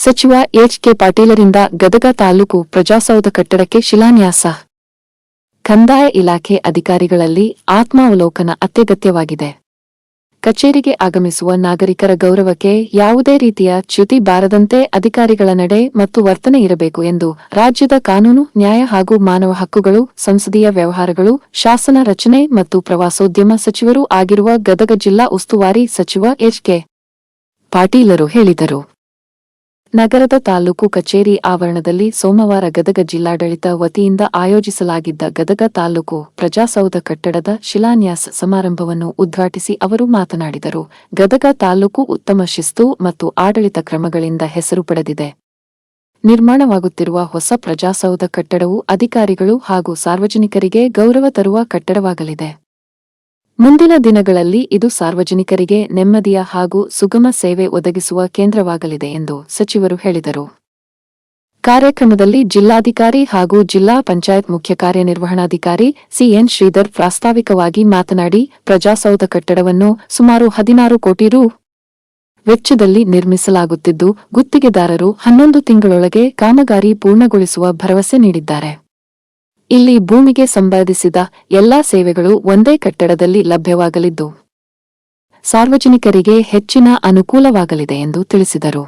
ಸಚಿವ ಎಚ್.ಕೆ. ಪಾಟೀಲರಿಂದ ಗದಗ ತಾಲೂಕು ಪ್ರಜಾಸೌಧ ಕಟ್ಟಡಕ್ಕೆ ಶಿಲಾನ್ಯಾಸ. ಕಂದಾಯ ಇಲಾಖೆ ಅಧಿಕಾರಿಗಳಲ್ಲಿ ಆತ್ಮಾವಲೋಕನ ಅತ್ಯಗತ್ಯವಾಗಿದೆ. ಕಚೇರಿಗೆ ಆಗಮಿಸುವ ನಾಗರಿಕರ ಗೌರವಕ್ಕೆ ಯಾವುದೇ ರೀತಿಯ ಚ್ಯುತಿ ಬಾರದಂತೆ ಅಧಿಕಾರಿಗಳ ನಡೆ ಮತ್ತು ವರ್ತನೆ ಇರಬೇಕು ಎಂದು ರಾಜ್ಯದ ಕಾನೂನು, ನ್ಯಾಯ ಹಾಗೂ ಮಾನವ ಹಕ್ಕುಗಳು, ಸಂಸದೀಯ ವ್ಯವಹಾರಗಳು, ಶಾಸನ ರಚನೆ ಮತ್ತು ಪ್ರವಾಸೋದ್ಯಮ ಸಚಿವರೂ ಆಗಿರುವ ಗದಗ ಜಿಲ್ಲಾ ಉಸ್ತುವಾರಿ ಸಚಿವ ಎಚ್.ಕೆ. ಪಾಟೀಲರು ಹೇಳಿದರು. ನಗರದ ತಾಲೂಕು ಕಚೇರಿ ಆವರಣದಲ್ಲಿ ಸೋಮವಾರ ಗದಗ ಜಿಲ್ಲಾಡಳಿತ ವತಿಯಿಂದ ಆಯೋಜಿಸಲಾಗಿದ್ದ ಗದಗ ತಾಲೂಕು ಪ್ರಜಾಸೌಧ ಕಟ್ಟಡದ ಶಿಲಾನ್ಯಾಸ ಸಮಾರಂಭವನ್ನು ಉದ್ಘಾಟಿಸಿ ಅವರು ಮಾತನಾಡಿದರು. ಗದಗ ತಾಲೂಕು ಉತ್ತಮ ಶಿಸ್ತು ಮತ್ತು ಆಡಳಿತ ಕ್ರಮಗಳಿಂದ ಹೆಸರು ಪಡೆದಿದೆ. ನಿರ್ಮಾಣವಾಗುತ್ತಿರುವ ಹೊಸ ಪ್ರಜಾಸೌಧ ಕಟ್ಟಡವು ಅಧಿಕಾರಿಗಳು ಹಾಗೂ ಸಾರ್ವಜನಿಕರಿಗೆ ಗೌರವ ತರುವ ಕಟ್ಟಡವಾಗಲಿದೆ. ಮುಂದಿನ ದಿನಗಳಲ್ಲಿ ಇದು ಸಾರ್ವಜನಿಕರಿಗೆ ನೆಮ್ಮದಿಯ ಹಾಗೂ ಸುಗಮ ಸೇವೆ ಒದಗಿಸುವ ಕೇಂದ್ರವಾಗಲಿದೆ ಎಂದು ಸಚಿವರು ಹೇಳಿದರು. ಕಾರ್ಯಕ್ರಮದಲ್ಲಿ ಜಿಲ್ಲಾಧಿಕಾರಿ ಹಾಗೂ ಜಿಲ್ಲಾ ಪಂಚಾಯತ್ ಮುಖ್ಯ ಕಾರ್ಯನಿರ್ವಹಣಾಧಿಕಾರಿ ಸಿಎನ್ ಶ್ರೀಧರ್ ಪ್ರಾಸ್ತಾವಿಕವಾಗಿ ಮಾತನಾಡಿ, ಪ್ರಜಾಸೌಧ ಕಟ್ಟಡವನ್ನು ಸುಮಾರು 16 ಕೋಟಿ ರೂ. ವೆಚ್ಚದಲ್ಲಿ ನಿರ್ಮಿಸಲಾಗುತ್ತಿದ್ದು, ಗುತ್ತಿಗೆದಾರರು 11 ತಿಂಗಳೊಳಗೆ ಕಾಮಗಾರಿ ಪೂರ್ಣಗೊಳಿಸುವ ಭರವಸೆ ನೀಡಿದ್ದಾರೆ. ಇಲ್ಲಿ ಭೂಮಿಗೆ ಸಂಬಂಧಿಸಿದ ಎಲ್ಲಾ ಸೇವೆಗಳು ಒಂದೇ ಕಟ್ಟಡದಲ್ಲಿ ಲಭ್ಯವಾಗಲಿದ್ದು, ಸಾರ್ವಜನಿಕರಿಗೆ ಹೆಚ್ಚಿನ ಅನುಕೂಲವಾಗಲಿದೆ ಎಂದು ತಿಳಿಸಿದರು.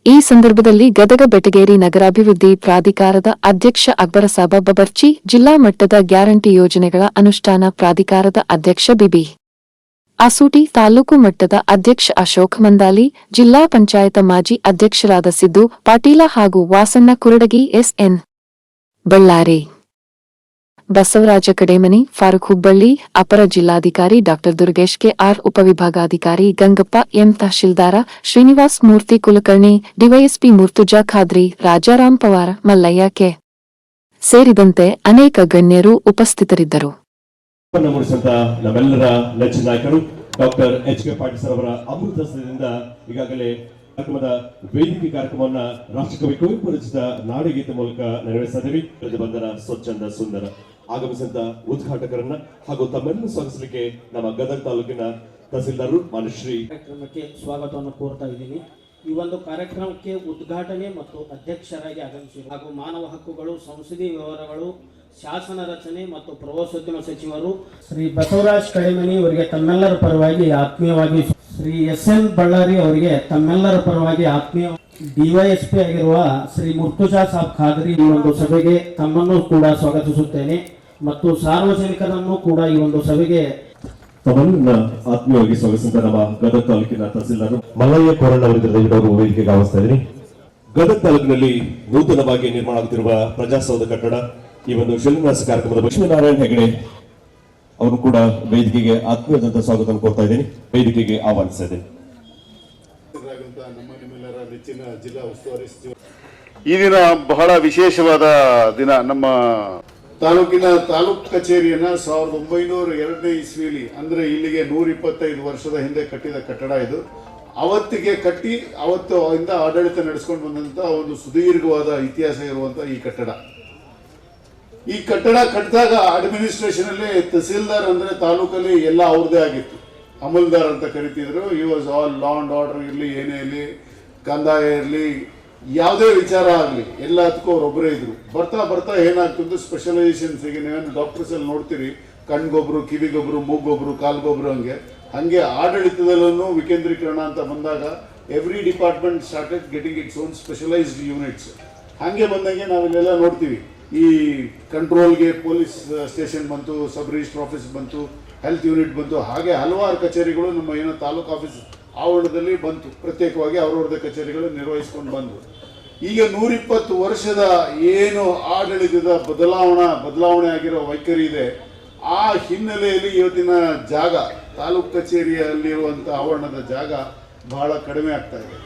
ಈ ಸಂದರ್ಭದಲ್ಲಿ ಗದಗ ಬೆಟಗೇರಿ ನಗರಾಭಿವೃದ್ಧಿ ಪ್ರಾಧಿಕಾರದ ಅಧ್ಯಕ್ಷ ಅಕ್ಬರಸಾಬ ಬಬರ್ಚಿ, ಜಿಲ್ಲಾ ಮಟ್ಟದ ಗ್ಯಾರಂಟಿ ಯೋಜನೆಗಳ ಅನುಷ್ಠಾನ ಪ್ರಾಧಿಕಾರದ ಅಧ್ಯಕ್ಷ ಬಿಬಿ ಆಸೂಟಿ, ತಾಲೂಕು ಮಟ್ಟದ ಅಧ್ಯಕ್ಷ ಅಶೋಕ್ ಮಂದಾಲಿ, ಜಿಲ್ಲಾ ಪಂಚಾಯತ ಮಾಜಿ ಅಧ್ಯಕ್ಷರಾದ ಸಿದ್ದು ಪಾಟೀಲ ಹಾಗೂ ವಾಸಣ್ಣ ಕುರಡಗಿ, ಎಸ್.ಎನ್. ಬಳ್ಳಾರಿ, ಬಸವರಾಜ ಕಡೇಮನಿ, ಫಾರೂಕ್ ಹುಬ್ಬಳ್ಳಿ, ಅಪರ ಜಿಲ್ಲಾಧಿಕಾರಿ ಡಾ ದುರ್ಗೇಶ್ ಕೆ.ಆರ್, ಉಪವಿಭಾಗಾಧಿಕಾರಿ ಗಂಗಪ್ಪ ಎಂ, ತಹಶೀಲ್ದಾರ ಶ್ರೀನಿವಾಸ್ ಮೂರ್ತಿ ಕುಲಕರ್ಣಿ, ಡಿವೈಎಸ್ಪಿ ಮುರ್ತುಜಾ ಖಾದ್ರಿ, ರಾಜಾರಾಮ್ ಪವಾರ್, ಮಲ್ಲಯ್ಯ ಕೆ. ಸೇರಿದಂತೆ ಅನೇಕ ಗಣ್ಯರು ಉಪಸ್ಥಿತರಿದ್ದರು. ನಮ್ಮೆಲ್ಲರ ನೆಚ್ಚಿನ ನಾಯಕರು ಡಾಕ್ಟರ್ ಎಚ್.ಕೆ. ಪಾಟೀಲ್ ಅವರ ಅಮೃತದಿಂದ ಈಗಾಗಲೇ ಕಾರ್ಯಕ್ರಮದ ವೇದಿಕೆ ಕಾರ್ಯಕ್ರಮವನ್ನ ರಾಷ್ಟ್ರಕವಿ ಕುವೆಂಪು ರಚಿತ ನಾಡಗೀತೆ ಮೂಲಕ ನೆರವೇರಿಸ್ತಾ ಇದ್ದೀವಿ. ಬಂಧನ ಸ್ವಚ್ಛಂದ ಸುಂದರ ಆಗಮಿಸಿದ ಉದ್ಘಾಟಕರನ್ನ ಹಾಗೂ ತಮ್ಮೆಲ್ಲರೂ ಸ್ವಾಗತಿಸಲಿಕ್ಕೆ ನಮ್ಮ ಗದಗ ತಾಲೂಕಿನ ತಹಸೀಲ್ದಾರರು ಮಾನುಶ್ರೀ ಕಾರ್ಯಕ್ರಮಕ್ಕೆ ಸ್ವಾಗತವನ್ನು ಕೋರ್ತಾ ಇದ್ದೀನಿ. ಈ ಒಂದು ಕಾರ್ಯಕ್ರಮಕ್ಕೆ ಉದ್ಘಾಟನೆ ಮತ್ತು ಅಧ್ಯಕ್ಷರಾಗಿ ಆಗಮಿಸಿದರು ಹಾಗೂ ಮಾನವ ಹಕ್ಕುಗಳು, ಸಂಸದೀಯ ವ್ಯವಹಾರಗಳು, ಶಾಸನ ರಚನೆ ಮತ್ತು ಪ್ರವಾಸೋದ್ಯಮ ಸಚಿವರು ಶ್ರೀ ಬಸವರಾಜ್ ಕಡೇಮನಿ ಅವರಿಗೆ ತಮ್ಮೆಲ್ಲರ ಪರವಾಗಿ ಆತ್ಮೀಯವಾಗಿ, ಶ್ರೀ ಎಸ್.ಎನ್. ಬಳ್ಳಾರಿ ಅವರಿಗೆ ತಮ್ಮೆಲ್ಲರ ಪರವಾಗಿ ಆತ್ಮೀಯ, ಡಿವೈಎಸ್ಪಿ ಆಗಿರುವ ಶ್ರೀ ಮುರ್ತುಜಾ ಸಾಬ್ ಖಾದ್ರಿ ಈ ಒಂದು ಸಭೆಗೆ ತಮ್ಮನ್ನು ಕೂಡ ಸ್ವಾಗತಿಸುತ್ತೇನೆ ಮತ್ತು ಸಾರ್ವಜನಿಕರನ್ನು ಕೂಡ ಈ ಒಂದು ಸಭೆಗೆ ತಮ್ಮನ್ನ ಆತ್ಮೀಯವಾಗಿ ಸ್ವಾಗತಿಸಿದ ನಮ್ಮ ಗದಗ ತಾಲೂಕಿನ ತಹಸೀಲ್ದಾರ್ ಮಲ್ಲಯ್ಯ ಕೋರಣ್ಣ ಅವರಿಗೆ ವೇದಿಕೆಗೆ ಆಹ್ವಾನಿಸ್ತಾ ಇದ್ದೀನಿ. ಗದಗ ತಾಲೂಕಿನಲ್ಲಿ ನೂತನವಾಗಿ ನಿರ್ಮಾಣ ಆಗುತ್ತಿರುವ ಪ್ರಜಾಸೌಧ ಕಟ್ಟಡ ಈ ಒಂದು ಶಿಲಾನ್ಯಾಸ ಕಾರ್ಯಕ್ರಮದ ಲಕ್ಷ್ಮೀನಾರಾಯಣ ಹೆಗಡೆ ಅವರು ಕೂಡ ವೇದಿಕೆಗೆ ಆತ್ಮೀಯವಾದಂತಹ ಸ್ವಾಗತ ಕೋರ್ತಾ ಇದ್ದೀನಿ. ವೇದಿಕೆಗೆ ಆಹ್ವಾನಿಸ್ತಾ ಇದ್ದೀನಿ. ಈ ದಿನ ಬಹಳ ವಿಶೇಷವಾದ ದಿನ. ನಮ್ಮ ತಾಲೂಕಿನ ತಾಲೂಕ್ ಕಚೇರಿಯನ್ನ 1902ನೇ ಇಸ್ವಿಲಿ, ಅಂದ್ರೆ ಇಲ್ಲಿಗೆ 125 ವರ್ಷದ ಹಿಂದೆ ಕಟ್ಟಿದ ಕಟ್ಟಡ ಇದು. ಅವತ್ತಿಗೆ ಕಟ್ಟಿ ಅವತ್ತು ಇಂದ ಆಡಳಿತ ನಡೆಸ್ಕೊಂಡು ಬಂದಂತ ಒಂದು ಸುದೀರ್ಘವಾದ ಇತಿಹಾಸ ಇರುವಂತ ಈ ಕಟ್ಟಡ. ಈ ಕಟ್ಟಡ ಕಟ್ಟಿದಾಗ ಅಡ್ಮಿನಿಸ್ಟ್ರೇಷನ್ ಅಲ್ಲಿ ತಹಸೀಲ್ದಾರ್ ಅಂದ್ರೆ ತಾಲೂಕಲ್ಲಿ ಎಲ್ಲ ಅವ್ರದೇ ಆಗಿತ್ತು. ಅಮಲ್ದಾರ್ ಅಂತ ಕರಿತಿದ್ರು. ಈ was all law and order ಇರಲಿ, ಏನೇ ಇರಲಿ, ಕಂದಾಯ ಇರಲಿ, ಯಾವುದೇ ವಿಚಾರ ಆಗಲಿ ಎಲ್ಲದಕ್ಕೂ ಅವರೊಬ್ಬರೇ ಇದ್ರು. ಬರ್ತಾ ಬರ್ತಾ ಏನಾಗ್ತದೆ, ಸ್ಪೆಷಲೈಸೇಷನ್ಸ್, ಈಗ ನೀವೇನು ಡಾಕ್ಟರ್ಸ್ ಅಲ್ಲಿ ನೋಡ್ತೀರಿ, ಕಣ್ಗೊಬ್ರು, ಕಿವಿಗೊಬ್ರು, ಮೂಗೊಬ್ರು, ಕಾಲ್ಗೊಬ್ರು, ಹಂಗೆ ಆಡಳಿತದಲ್ಲೂ ವಿಕೇಂದ್ರೀಕರಣ ಅಂತ ಬಂದಾಗ every department started getting its own specialised units. ಹಾಗೆ ಬಂದಂಗೆ ನಾವಿಲ್ಲೆಲ್ಲ ನೋಡ್ತೀವಿ. ಈ ಕಂಟ್ರೋಲ್ಗೆ ಪೊಲೀಸ್ ಸ್ಟೇಷನ್ ಬಂತು, ಸಬ್ ರಿಜಿಸ್ಟರ್ ಆಫೀಸ್ ಬಂತು, ಹೆಲ್ತ್ ಯೂನಿಟ್ ಬಂತು, ಹಾಗೆ ಹಲವಾರು ಕಚೇರಿಗಳು ನಮ್ಮ ಏನೋ ತಾಲೂಕು ಆಫೀಸ್ ಆವರಣದಲ್ಲಿ ಬಂತು. ಪ್ರತ್ಯೇಕವಾಗಿ ಅವ್ರವ್ರದ್ದೇ ಕಚೇರಿಗಳು ನಿರ್ವಹಿಸ್ಕೊಂಡು ಬಂದು ಈಗ 120 ವರ್ಷದ ಏನು ಆಡಳಿತದ ಬದಲಾವಣೆ ಆಗಿರೋ ವೈಖರಿ ಇದೆ, ಆ ಹಿನ್ನೆಲೆಯಲ್ಲಿ ಇವತ್ತಿನ ಜಾಗ, ತಾಲೂಕು ಕಚೇರಿಯಲ್ಲಿರುವಂಥ ಆವರಣದ ಜಾಗ ಬಹಳ ಕಡಿಮೆ ಆಗ್ತಾ ಇದೆ.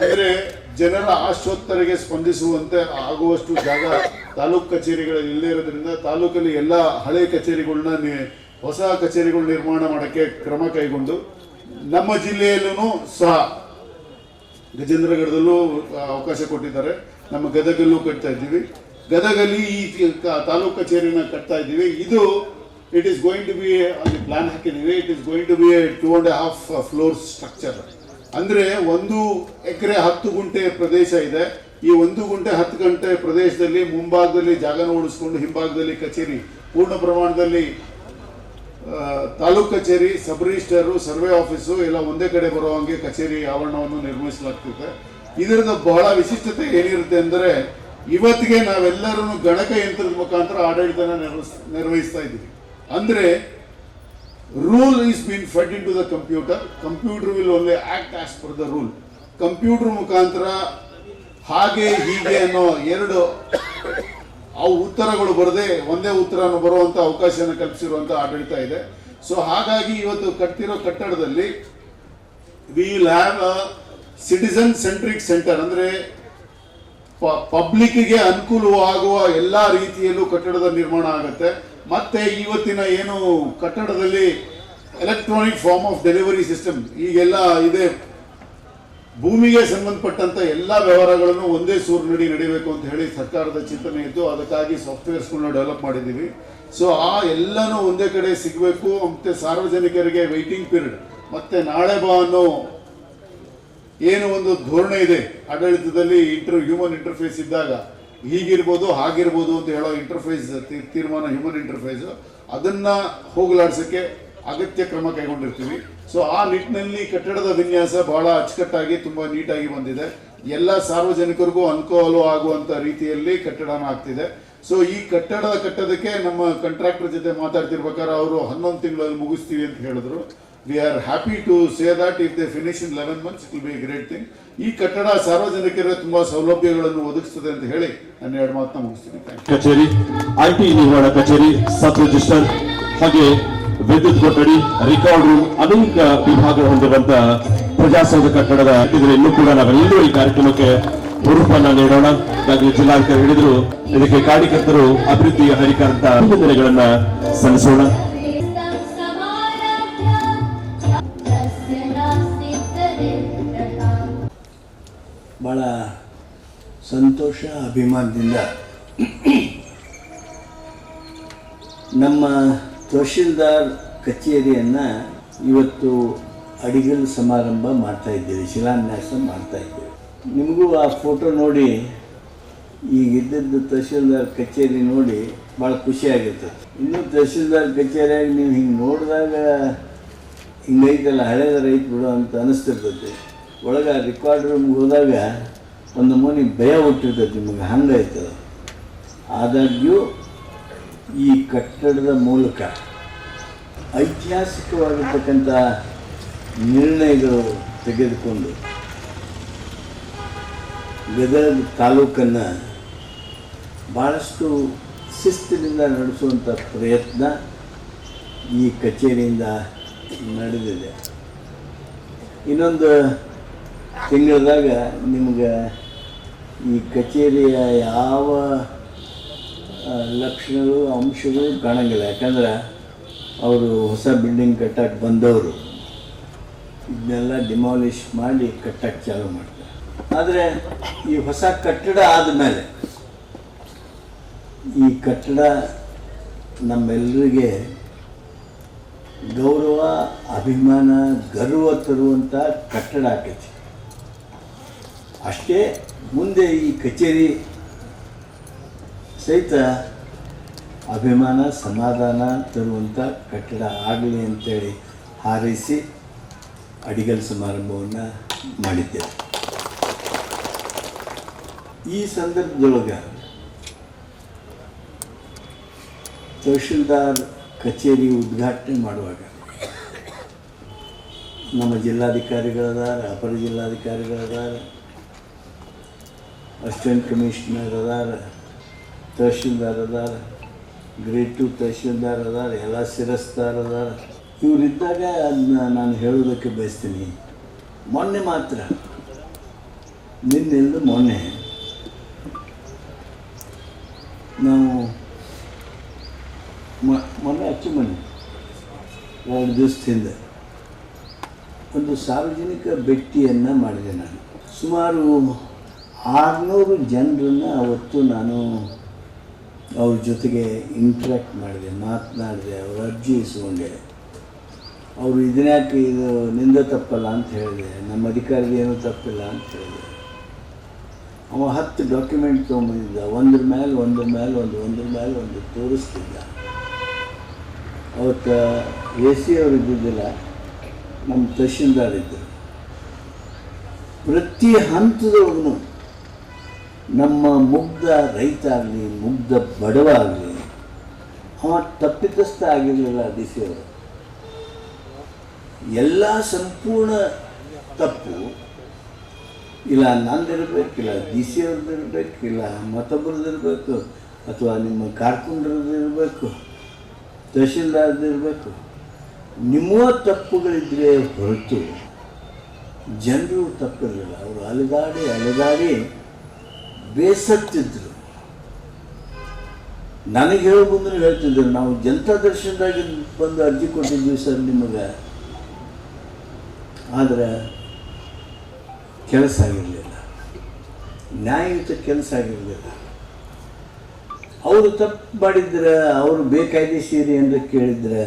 ಅಂದರೆ ಜನರ ಆಶೋತ್ತರಿಗೆ ಸ್ಪಂದಿಸುವಂತೆ ಆಗುವಷ್ಟು ಜಾಗ ತಾಲೂಕು ಕಚೇರಿಗಳಲ್ಲಿ ಇಲ್ಲದೇ ಇರೋದ್ರಿಂದ ತಾಲೂಕಲ್ಲಿ ಎಲ್ಲ ಹಳೆ ಕಚೇರಿಗಳನ್ನ ಹೊಸ ಕಚೇರಿಗಳು ನಿರ್ಮಾಣ ಮಾಡೋಕ್ಕೆ ಕ್ರಮ ಕೈಗೊಂಡು ನಮ್ಮ ಜಿಲ್ಲೆಯಲ್ಲೂ ಸಹ ಗಜೇಂದ್ರಗಢದಲ್ಲೂ ಅವಕಾಶ ಕೊಟ್ಟಿದ್ದಾರೆ. ನಮ್ಮ ಗದಗಲ್ಲೂ ಕಟ್ತಾ ಇದ್ದೀವಿ. ಗದಗಲ್ಲಿ ಈ ತಾಲೂಕು ಕಚೇರಿನ ಕಟ್ತಾ ಇದ್ದೀವಿ. ಇದು it is going to be plan ಹಾಕಿದ್ದೀವಿ. It is going to be 2.5 floor structure. ಅಂದರೆ 1 ಎಕರೆ 10 ಗುಂಟೆ ಪ್ರದೇಶ ಇದೆ. ಈ 1 ಗುಂಟೆ 10 ಗುಂಟೆ ಪ್ರದೇಶದಲ್ಲಿ ಮುಂಭಾಗದಲ್ಲಿ ಜಾಗನ ಉಳಿಸ್ಕೊಂಡು ಹಿಂಭಾಗದಲ್ಲಿ ಕಚೇರಿ, ಪೂರ್ಣ ಪ್ರಮಾಣದಲ್ಲಿ ತಾಲೂಕು ಕಚೇರಿ, ಸಬ್ ರಿಜಿಸ್ಟರು, ಸರ್ವೆ ಆಫೀಸು ಎಲ್ಲ ಒಂದೇ ಕಡೆ ಬರೋ ಹಾಗೆ ಕಚೇರಿ ಆವರಣವನ್ನು ನಿರ್ಮಿಸಲಾಗ್ತಿದೆ. ಇದರದ ಬಹಳ ವಿಶಿಷ್ಟತೆ ಏನಿರುತ್ತೆ ಅಂದರೆ, ಇವತ್ತಿಗೆ ನಾವೆಲ್ಲರೂ ಗಣಕ ಯಂತ್ರದ ಮುಖಾಂತರ ಆಡಳಿತನ ನಿರ್ವಹಿಸ್ತಾ ಇದ್ದೀವಿ. ಅಂದರೆ rule is been fed into the computer. Computer will only act as per the rule. Computer ಮುಖಾಂತರ ಹಾಗೆ ಹೀಗೆ ಅನ್ನೋ 2 ಉತ್ತರಗಳು ಬರದೆ ಒಂದೇ ಉತ್ತರವನ್ನು ಬರುವಂಥ ಅವಕಾಶನ ಕಲ್ಪಿಸಿರುವಂಥ ಆಡಳಿತ ಇದೆ. ಸೊ ಹಾಗಾಗಿ ಇವತ್ತು ಕಟ್ತಿರೋ ಕಟ್ಟಡದಲ್ಲಿ we will have a citizen centric centre. ಅಂದರೆ ಪಬ್ಲಿಕ್ಗೆ ಅನುಕೂಲವಾಗುವ ಎಲ್ಲ ರೀತಿಯಲ್ಲೂ ಕಟ್ಟಡದ ನಿರ್ಮಾಣ ಆಗುತ್ತೆ. ಮತ್ತೆ ಇವತ್ತಿನ ಏನು ಕಟ್ಟಡದಲ್ಲಿ electronic form of delivery system ಈಗೆಲ್ಲ ಇದೆ. ಭೂಮಿಗೆ ಸಂಬಂಧಪಟ್ಟಂತ ಎಲ್ಲ ವ್ಯವಹಾರಗಳನ್ನು ಒಂದೇ ಸೂರಿನಡಿ ನಡೀಬೇಕು ಅಂತ ಹೇಳಿ ಸರ್ಕಾರದ ಚಿಂತನೆ ಇದ್ದು, ಅದಕ್ಕಾಗಿ ಸಾಫ್ಟ್ವೇರ್ಸ್ಗಳನ್ನ ಡೆವಲಪ್ ಮಾಡಿದ್ದೀವಿ. ಸೊ ಆ ಎಲ್ಲನೂ ಒಂದೇ ಕಡೆ ಸಿಗಬೇಕು. ಮತ್ತೆ ಸಾರ್ವಜನಿಕರಿಗೆ ವೆಯ್ಟಿಂಗ್ ಪೀರಿಯಡ್ ಮತ್ತೆ ನಾಳೆ ಬಾ ಅನ್ನೋ ಏನು ಒಂದು ಧೋರಣೆ ಇದೆ ಆಡಳಿತದಲ್ಲಿ, ಹ್ಯೂಮನ್ ಇಂಟರ್ಫೇಸ್ ಇದ್ದಾಗ ಹೀಗಿರ್ಬೋದು ಹಾಗಿರ್ಬೋದು ಅಂತ ಹೇಳೋ ಇಂಟರ್ಫೇಸ್ ತೀರ್ಮಾನ, ಹ್ಯೂಮನ್ ಇಂಟರ್ಫೇಸ್, ಅದನ್ನ ಹೋಗಲಾಡಿಸೋಕ್ಕೆ ಅಗತ್ಯ ಕ್ರಮ ಕೈಗೊಂಡಿರ್ತೀವಿ. ಸೊ ಆ ನಿಟ್ಟಿನಲ್ಲಿ ಕಟ್ಟಡದ ವಿನ್ಯಾಸ ಬಹಳ ಅಚ್ಚುಕಟ್ಟಾಗಿ ತುಂಬ ನೀಟಾಗಿ ಬಂದಿದೆ. ಎಲ್ಲ ಸಾರ್ವಜನಿಕರಿಗೂ ಅನುಕೂಲ ಆಗುವಂಥ ರೀತಿಯಲ್ಲಿ ಕಟ್ಟಡನ ಆಗ್ತಿದೆ. ಸೊ ಈ ಕಟ್ಟಡಕ್ಕೆ ನಮ್ಮ ಕಾಂಟ್ರಾಕ್ಟರ್ ಜೊತೆ ಮಾತಾಡ್ತಿರ್ಬೇಕಾದ್ರೆ ಅವರು 11 ತಿಂಗಳಲ್ಲಿ ಮುಗಿಸ್ತೀವಿ ಅಂತ ಹೇಳಿದ್ರು. We are happy to say that if they finish in 11 months it will be a great thing. ಈ ಕಟ್ಟಡ ಸಾರ್ವಜನಿಕರಿಗೆ ತುಂಬಾ ಸೌಲಭ್ಯಗಳನ್ನು ಒದಗಿಸ್ತದೆ ಅಂತ ಹೇಳಿ ನನ್ನ 2 ಮಾತನ್ನ ಮುಗಿಸ್ತೀನಿ. ಕಚೇರಿ, ಐಟಿ ನಿರ್ವಹಣಾ ಕಚೇರಿ, ಸಬ್ ರಿಜಿಸ್ಟರ್, ಹಾಗೆ ವಿದ್ಯುತ್ ಕೊಠಡಿ, ರೆಕಾರ್ಡ್ ರೂಮ್, ಅನೇಕ ವಿಭಾಗ ಹೊಂದಿರುವಂತಹ ಪ್ರಜಾಸೌಧ ಕಟ್ಟಡದ ಇನ್ನೂ ಕೂಡ ನಾವೆಲ್ಲರೂ ಈ ಕಾರ್ಯಕ್ರಮಕ್ಕೆ ರೂಪನ್ನ ನೀಡೋಣ. ಈಗಾಗಲೇ ಜಿಲ್ಲಾಧಿಕಾರಿ ಹೇಳಿದ್ರು, ಇದಕ್ಕೆ ಕಾರ್ಯಕರ್ತರು ಅಭಿವೃದ್ಧಿಯ ಹರಿಕಾರಂತ ಅಭಿನಂದನೆಗಳನ್ನ ಸಲ್ಲಿಸೋಣ. ಭಾಳ ಸಂತೋಷ, ಅಭಿಮಾನದಿಂದ ನಮ್ಮ ತಹಶೀಲ್ದಾರ್ ಕಚೇರಿಯನ್ನು ಇವತ್ತು ಅಡಿಗಲ್ ಸಮಾರಂಭ ಮಾಡ್ತಾ ಇದ್ದೇವೆ, ಶಿಲಾನ್ಯಾಸ ಮಾಡ್ತಾ ಇದ್ದೇವೆ. ನಿಮಗೂ ಆ ಫೋಟೋ ನೋಡಿ, ಈಗಿದ್ದದ್ದು ತಹಶೀಲ್ದಾರ್ ಕಚೇರಿ ನೋಡಿ ಭಾಳ ಖುಷಿಯಾಗಿರ್ತದೆ. ಇನ್ನೂ ತಹಶೀಲ್ದಾರ್ ಕಚೇರಿಯಾಗಿ ನೀವು ಹಿಂಗೆ ನೋಡಿದಾಗ ಹಿಂಗೈತಲ್ಲ, ಹಳೇದ ರೈತ ಬಿಡು ಅಂತ ಅನಿಸ್ತಿರ್ತೈತೆ. ಒಳಗೆ ರೆಕಾರ್ಡ್ ರೂಮ್ಗೆ ಹೋದಾಗ ಒಂದು ನಮೂನಿ ಭಯ ಹುಟ್ಟಿರ್ತೈತೆ ನಿಮಗೆ, ಹಂಗಾಯ್ತದ. ಆದಾಗ್ಯೂ ಈ ಕಟ್ಟಡದ ಮೂಲಕ ಐತಿಹಾಸಿಕವಾಗಿರ್ತಕ್ಕಂಥ ನಿರ್ಣಯಗಳು ತೆಗೆದುಕೊಂಡು ಗದಗ ತಾಲೂಕನ್ನು ಭಾಳಷ್ಟು ಶಿಸ್ತಿನಿಂದ ನಡೆಸುವಂಥ ಪ್ರಯತ್ನ ಈ ಕಚೇರಿಯಿಂದ ನಡೆದಿದೆ. ಇನ್ನೊಂದು ತಿಂಗಳದಾಗ ನಿಮ್ಗೆ ಈ ಕಚೇರಿಯ ಯಾವ ಲಕ್ಷಣಗಳು ಅಂಶಗಳು ಕಾಣಂಗಿಲ್ಲ. ಯಾಕಂದ್ರೆ ಅವರು ಹೊಸ ಬಿಲ್ಡಿಂಗ್ ಕಟ್ಟಕ್ಕೆ ಬಂದವರು ಇದನ್ನೆಲ್ಲ ಡಿಮಾಲಿಷ್ ಮಾಡಿ ಕಟ್ಟಕ್ಕೆ ಚಾಲು ಮಾಡ್ತಾರೆ. ಆದರೆ ಈ ಹೊಸ ಕಟ್ಟಡ ಆದಮೇಲೆ ಈ ಕಟ್ಟಡ ನಮ್ಮೆಲ್ಲರಿಗೆ ಗೌರವ, ಅಭಿಮಾನ, ಗರ್ವ ತರುವಂಥ ಕಟ್ಟಡ ಆಕೈತಿ. ಅಷ್ಟೇ ಮುಂದೆ ಈ ಕಚೇರಿ ಸಹಿತ ಅಭಿಮಾನ, ಸಮಾಧಾನ ತರುವಂಥ ಕಟ್ಟಡ ಆಗಲಿ ಅಂತೇಳಿ ಹಾರೈಸಿ ಅಡಿಗಲ್ ಸಮಾರಂಭವನ್ನು ಮಾಡಿದ್ದೇವೆ. ಈ ಸಂದರ್ಭದೊಳಗೆ ತಹಶೀಲ್ದಾರ್ ಕಚೇರಿ ಉದ್ಘಾಟನೆ ಮಾಡುವಾಗ ನಮ್ಮ ಜಿಲ್ಲಾಧಿಕಾರಿಗಳದಾರ, ಅಪರ ಜಿಲ್ಲಾಧಿಕಾರಿಗಳದಾರ, ಅಸಿಸ್ಟೆಂಟ್ ಕಮಿಷನರ್ ಅದಾರ, ತಹಶೀಲ್ದಾರ್ ಅದಾರ, ಗ್ರೇಡ್ 2 ತಹಶೀಲ್ದಾರ್ ಅದಾರ, ಎಲ್ಲ ಶಿರಸ್ತಾರ್ ಅದಾರ. ಇವರಿದ್ದಾಗ ಅದನ್ನ ನಾನು ಹೇಳೋದಕ್ಕೆ ಬಯಸ್ತೀನಿ. ಮೊನ್ನೆ ಮಾತ್ರ, ನಿನ್ನೆಂದು ಮೊನ್ನೆ ನಾವು ಮೊನ್ನೆ ಮೊನ್ನೆ 2 ದಿವಸದಿಂದ ಒಂದು ಸಾರ್ವಜನಿಕ ಭೇಟಿಯನ್ನು ಮಾಡಿದೆ. ನಾನು ಸುಮಾರು 600 ಜನರನ್ನು ಅವತ್ತು ನಾನು ಅವ್ರ ಜೊತೆಗೆ ಇಂಟ್ರ್ಯಾಕ್ಟ್ ಮಾಡಿದೆ, ಮಾತನಾಡಿದೆ, ಅವ್ರ ಅರ್ಜಿ ಇಸ್ಕೊಂಡೆ. ಅವರು ಇದನ್ಯಾಕೆ ಇದು ನಿಂದ ತಪ್ಪಲ್ಲ ಅಂತ ಹೇಳಿದೆ, ನಮ್ಮ ಅಧಿಕಾರಿಗಳು ಏನೂ ತಪ್ಪಿಲ್ಲ ಅಂತ ಹೇಳಿದೆ. ಅವ 10 ಡಾಕ್ಯುಮೆಂಟ್ ತೊಗೊಂಬಂದಿದ್ದ, ಒಂದ್ರ ಮೇಲೆ ಒಂದು ತೋರಿಸ್ತಿದ್ದ. ಅವತ್ತು AC ಅವರು ಇದ್ದಿದ್ದಿಲ್ಲ, ನಮ್ಮ ತಹಶೀಲ್ದಾರ್ ಇದ್ದರು. ಪ್ರತಿ ಹಂತದೊಳಗೂ ನಮ್ಮ ಮುಗ್ಧ ರೈತ ಆಗಲಿ, ಮುಗ್ಧ ಬಡವ ಆಗಲಿ, ಅವ ತಪ್ಪಿತಸ್ಥ ಆಗಿರಲಿಲ್ಲ. DC ಅವರು ಎಲ್ಲ ಸಂಪೂರ್ಣ ತಪ್ಪು ಇಲ್ಲ ನಂದಿರಬೇಕಿಲ್ಲ, DC ಅವ್ರದ್ದಿರಬೇಕಿಲ್ಲ, ಮತ್ತೊಬ್ಬರದ್ದಿರಬೇಕು, ಅಥವಾ ನಿಮ್ಮ ಕಾರ್ಕುಂಡ್ರದ್ದಿರಬೇಕು, ತಹಶೀಲ್ದಾರ್ದಿರಬೇಕು. ನಿಮ್ಮ ತಪ್ಪುಗಳಿದ್ದರೆ ಹೊರತು ಜನರು ತಪ್ಪಿರಲಿಲ್ಲ. ಅವರು ಅಲೆದಾಡಿ ಬೇಸತ್ತಿದ್ರು. ನನಗೆ ಹೇಳೋ ಬಂದ್ರೆ ಹೇಳ್ತಿದ್ರು, ನಾವು ಜನತಾ ದರ್ಶನದಾಗಿ ಬಂದು ಅರ್ಜಿ ಕೊಟ್ಟಿದ್ವಿ ಸರ್ ನಿಮಗೆ, ಆದರೆ ಕೆಲಸ ಆಗಿರಲಿಲ್ಲ, ನ್ಯಾಯಯುತ ಕೆಲಸ ಆಗಿರಲಿಲ್ಲ. ಅವರು ತಪ್ಪು ಮಾಡಿದ್ರೆ, ಅವರು ಬೇಕಾಯ್ದಿದ್ದೀರಿ ಅಂತ ಕೇಳಿದ್ರೆ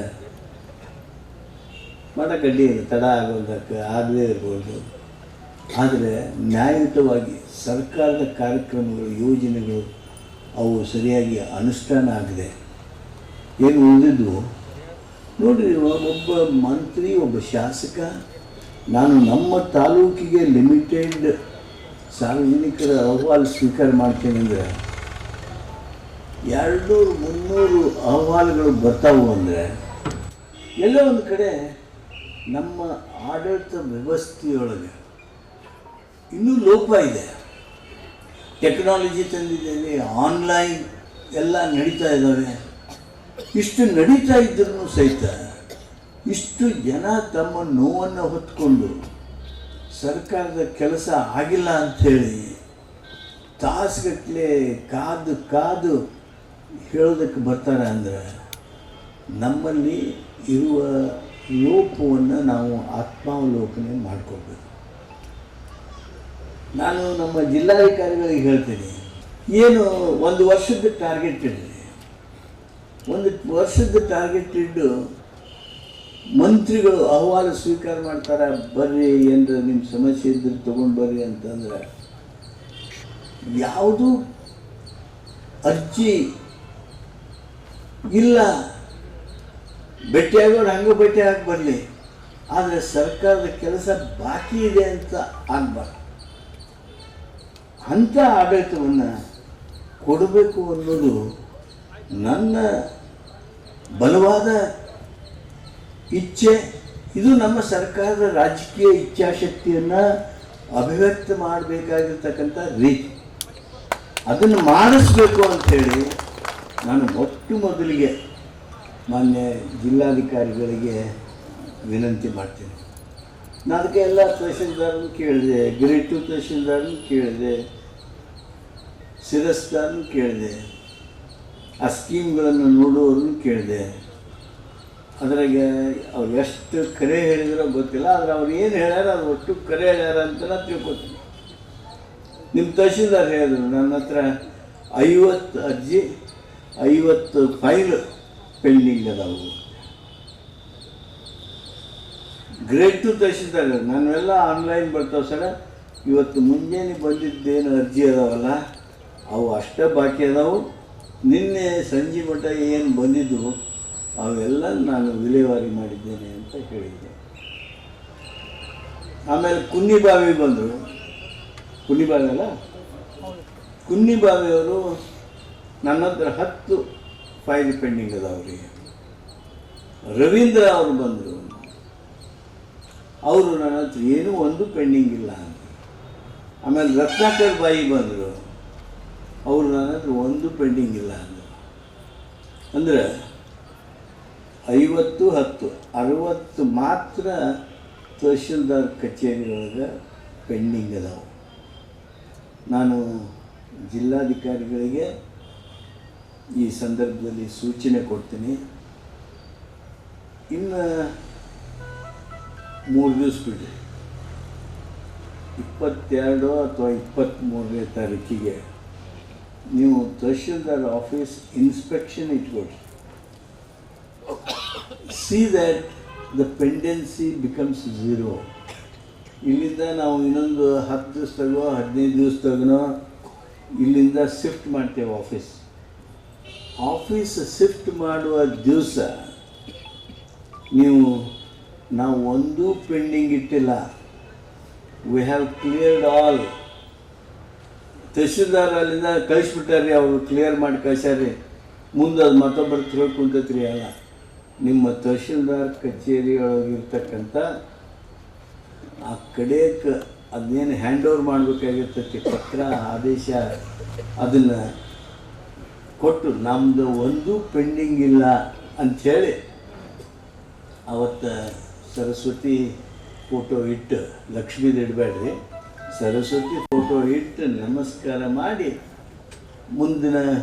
ಮಾಡೋಕ್ಕಡ್ಡಿ ತಡ ಆಗೋದಕ್ಕೆ ಆಗದೇ ಇರ್ಬೋದು. ಆದರೆ ನ್ಯಾಯಯುತವಾಗಿ ಸರ್ಕಾರದ ಕಾರ್ಯಕ್ರಮಗಳು, ಯೋಜನೆಗಳು ಅವು ಸರಿಯಾಗಿ ಅನುಷ್ಠಾನ ಆಗಿದೆ. ಏನು ಉಳಿದಿದ್ದು ನೋಡಿರಿ, ಒಬ್ಬ ಮಂತ್ರಿ, ಒಬ್ಬ ಶಾಸಕ, ನಾನು ನಮ್ಮ ತಾಲೂಕಿಗೆ ಲಿಮಿಟೆಡ್ ಸಾರ್ವಜನಿಕರ ಅಹವಾಲು ಸ್ವೀಕಾರ ಮಾಡ್ತೇನೆ ಅಂದರೆ 200-300 ಅಹವಾಲುಗಳು ಬರ್ತಾವು ಅಂದರೆ ಎಲ್ಲೋ ಒಂದು ಕಡೆ ನಮ್ಮ ಆಡಳಿತ ವ್ಯವಸ್ಥೆಯೊಳಗೆ ಇನ್ನೂ ಲೋಪ ಇದೆ. ಟೆಕ್ನಾಲಜಿ ತಂದಿದ್ದೇವೆ, ಆನ್ಲೈನ್ ಎಲ್ಲ ನಡೀತಾ ಇದ್ದಾವೆ. ಇಷ್ಟು ನಡೀತಾ ಇದ್ರೂ ಸಹಿತ ಇಷ್ಟು ಜನ ತಮ್ಮ ನೋವನ್ನು ಹೊತ್ಕೊಂಡು ಸರ್ಕಾರದ ಕೆಲಸ ಆಗಿಲ್ಲ ಅಂಥೇಳಿ ತಾಸುಗಟ್ಟಲೆ ಕಾದು ಹೇಳೋದಕ್ಕೆ ಬರ್ತಾರೆ ಅಂದರೆ ನಮ್ಮಲ್ಲಿ ಇರುವ ಲೋಪವನ್ನು ನಾವು ಆತ್ಮಾವಲೋಕನೆ ಮಾಡ್ಕೊಳ್ಬೇಕು. ನಾನು ನಮ್ಮ ಜಿಲ್ಲಾಧಿಕಾರಿಗಳಿಗೆ ಹೇಳ್ತೀನಿ, ಏನು 1 ವರ್ಷದ ಟಾರ್ಗೆಟ್ ಇಡಲಿ, 1 ವರ್ಷದ ಟಾರ್ಗೆಟ್ ಇಟ್ಟು ಮಂತ್ರಿಗಳು ಅಹವಾಲು ಸ್ವೀಕಾರ ಮಾಡ್ತಾರೆ, ಬರ್ರಿ ಏನಾರ ನಿಮ್ಮ ಸಮಸ್ಯೆ ಇದ್ರೆ ತೊಗೊಂಡು ಬರ್ರಿ ಅಂತಂದ್ರೆ ಯಾವುದೂ ಅರ್ಜಿ ಇಲ್ಲ. ಭೇಟಿಯಾಗೋರು ಹಂಗೆ ಭೇಟಿಯಾಗಿ ಬರಲಿ, ಆದರೆ ಸರ್ಕಾರದ ಕೆಲಸ ಬಾಕಿ ಇದೆ ಅಂತ ಆಗಬಾರ್ದು. ಅಂಥ ಆಡಳಿತವನ್ನು ಕೊಡಬೇಕು ಅನ್ನೋದು ನನ್ನ ಬಲವಾದ ಇಚ್ಛೆ. ಇದು ನಮ್ಮ ಸರ್ಕಾರದ ರಾಜಕೀಯ ಇಚ್ಛಾಶಕ್ತಿಯನ್ನು ಅಭಿವ್ಯಕ್ತ ಮಾಡಬೇಕಾಗಿರ್ತಕ್ಕಂಥ ರೀತಿ. ಅದನ್ನು ಮಾಡಿಸ್ಬೇಕು ಅಂಥೇಳಿ ನಾನು ಮೊದಲಿಗೆ ಮಾನ್ಯ ಜಿಲ್ಲಾಧಿಕಾರಿಗಳಿಗೆ ವಿನಂತಿ ಮಾಡ್ತೀನಿ. ನಾನು ಅದಕ್ಕೆ ಎಲ್ಲ ತಹಶೀಲ್ದಾರನ್ನು ಕೇಳಿದೆ, ಗ್ರೇಡ್ 2 ತಹಶೀಲ್ದಾರನ್ನು ಕೇಳಿದೆ, ಶಿರಸ್ದಾರನ್ನು ಕೇಳಿದೆ, ಆ ಸ್ಕೀಮ್ಗಳನ್ನು ನೋಡುವವ್ರನ್ನು ಕೇಳಿದೆ. ಅದ್ರಾಗೆ ಅವ್ರು ಎಷ್ಟು ಕರೆ ಹೇಳಿದ್ರೋ ಗೊತ್ತಿಲ್ಲ, ಆದರೆ ಅವ್ರು ಏನು ಹೇಳ್ಯಾರ ಅದು ಒಟ್ಟು ಕರೆ ಹೇಳ್ಯಾರ ಅಂತ ನಾನು ತಿಳ್ಕೊತೀನಿ. ನಿಮ್ಮ ತಹಶೀಲ್ದಾರ್ ಹೇಳಿದ್ರು, ನನ್ನ ಹತ್ರ 50 ಅರ್ಜಿ 50 ಫೈಲ್ ಪೆಂಡಿಂಗ್ ಅದಾವು. ಗ್ರೇಡ್ 2 ತಹಶೀಲ್ದಾರ್ ನಾನೆಲ್ಲ ಆನ್ಲೈನ್ ಬರ್ತಾವೆ ಸರ, ಇವತ್ತು ಮುಂಜಾನೆ ಬಂದಿದ್ದೇನು ಅರ್ಜಿ ಅದಾವಲ್ಲ ಅವು ಅಷ್ಟೇ ಬಾಕಿ ಅದಾವು, ನಿನ್ನೆ ಸಂಜೆ ಮಟ್ಟ ಏನು ಬಂದಿದ್ದು ಅವೆಲ್ಲ ನಾನು ವಿಲೇವಾರಿ ಮಾಡಿದ್ದೇನೆ ಅಂತ ಹೇಳಿದ್ದೆ. ಆಮೇಲೆ ಕುನ್ನಿಬಾವಿ ಬಂದರು, ಕುನ್ನಿಬಾವಿ ಅಲ್ಲ, ಕುನ್ನಿಬಾವಿಯವರು ನನ್ನ ಹತ್ರ 10 ಫೈಲ್ ಪೆಂಡಿಂಗ್ ಅದಾವ್ರಿ. ರವೀಂದ್ರ ಅವರು ಬಂದರು, ಅವರು ನನ್ನ ಹತ್ರ ಏನೂ ಒಂದು ಪೆಂಡಿಂಗ್ ಇಲ್ಲ ಅಂತ. ಆಮೇಲೆ ರತ್ನಾಕರ್ ಬಾಯಿ ಬಂದರು, ಅವರು ನನ್ನ ಹತ್ರ ಒಂದು ಪೆಂಡಿಂಗ್ ಇಲ್ಲ ಅಂದರು. ಅಂದರೆ 50, 10, 60 ಮಾತ್ರ ತಹಶೀಲ್ದಾರ್ ಕಚೇರಿಯೊಳಗೆ ಪೆಂಡಿಂಗ್ ಅದಾವೆ. ನಾನು ಜಿಲ್ಲಾಧಿಕಾರಿಗಳಿಗೆ ಈ ಸಂದರ್ಭದಲ್ಲಿ ಸೂಚನೆ ಕೊಡ್ತೀನಿ, ಇನ್ನು 3 ದಿವಸ ಬಿಡಿ, 22 ಅಥವಾ 23ನೇ ತಾರೀಕಿಗೆ ನೀವು ತಹಶೀಲ್ದಾರ್ ಆಫೀಸ್ ಇನ್ಸ್ಪೆಕ್ಷನ್ ಇಟ್ಕೊಡ್ರಿ. See that the pendency becomes zero. ಇಲ್ಲಿಂದ ನಾವು ಇನ್ನೊಂದು 10 ದಿವಸದಾಗೋ 15 ದಿವಸದಾಗನೋ ಇಲ್ಲಿಂದ ಶಿಫ್ಟ್ ಮಾಡ್ತೇವೆ ಆಫೀಸ್ ಶಿಫ್ಟ್ ಮಾಡುವ ದಿವಸ ನಾವು ಒಂದೂ ಪೆಂಡಿಂಗ್ ಇಟ್ಟಿಲ್ಲ. We have cleared all. Tahsildar ಅಲ್ಲಿಂದ ಕಳಿಸ್ಬಿಟ್ಟಾರ್ರಿ, ಅವರು ಕ್ಲಿಯರ್ ಮಾಡಿ ಕಳ್ಸ್ಯಾರ್ರಿ. ಮುಂದೆ ಅದು ಮತ್ತೊಬ್ಬರು ತಿಳ್ಕೊಂತೈತ್ರಿ. ಅಲ್ಲ, ನಿಮ್ಮ ತಹಶೀಲ್ದಾರ್ ಕಚೇರಿಯೊಳಗಿರ್ತಕ್ಕಂಥ ಆ ಕಡೆಗೆ ಅದನ್ನೇನು ಹ್ಯಾಂಡ್ ಓವರ್ ಮಾಡಬೇಕಾಗಿರ್ತೈತಿ ಪತ್ರ ಆದೇಶ, ಅದನ್ನು ಕೊಟ್ಟು ನಮ್ಮದು ಒಂದೂ ಪೆಂಡಿಂಗ್ ಇಲ್ಲ ಅಂಥೇಳಿ ಅವತ್ತು ಸರಸ್ವತಿ ಫೋಟೋ ಇಟ್ಟು, ಲಕ್ಷ್ಮೀದು ಇಡಬೇಡ್ರಿ, ಸರಸ್ವತಿ ಫೋಟೋ ಇಟ್ಟು ನಮಸ್ಕಾರ ಮಾಡಿ ಮುಂದಿನ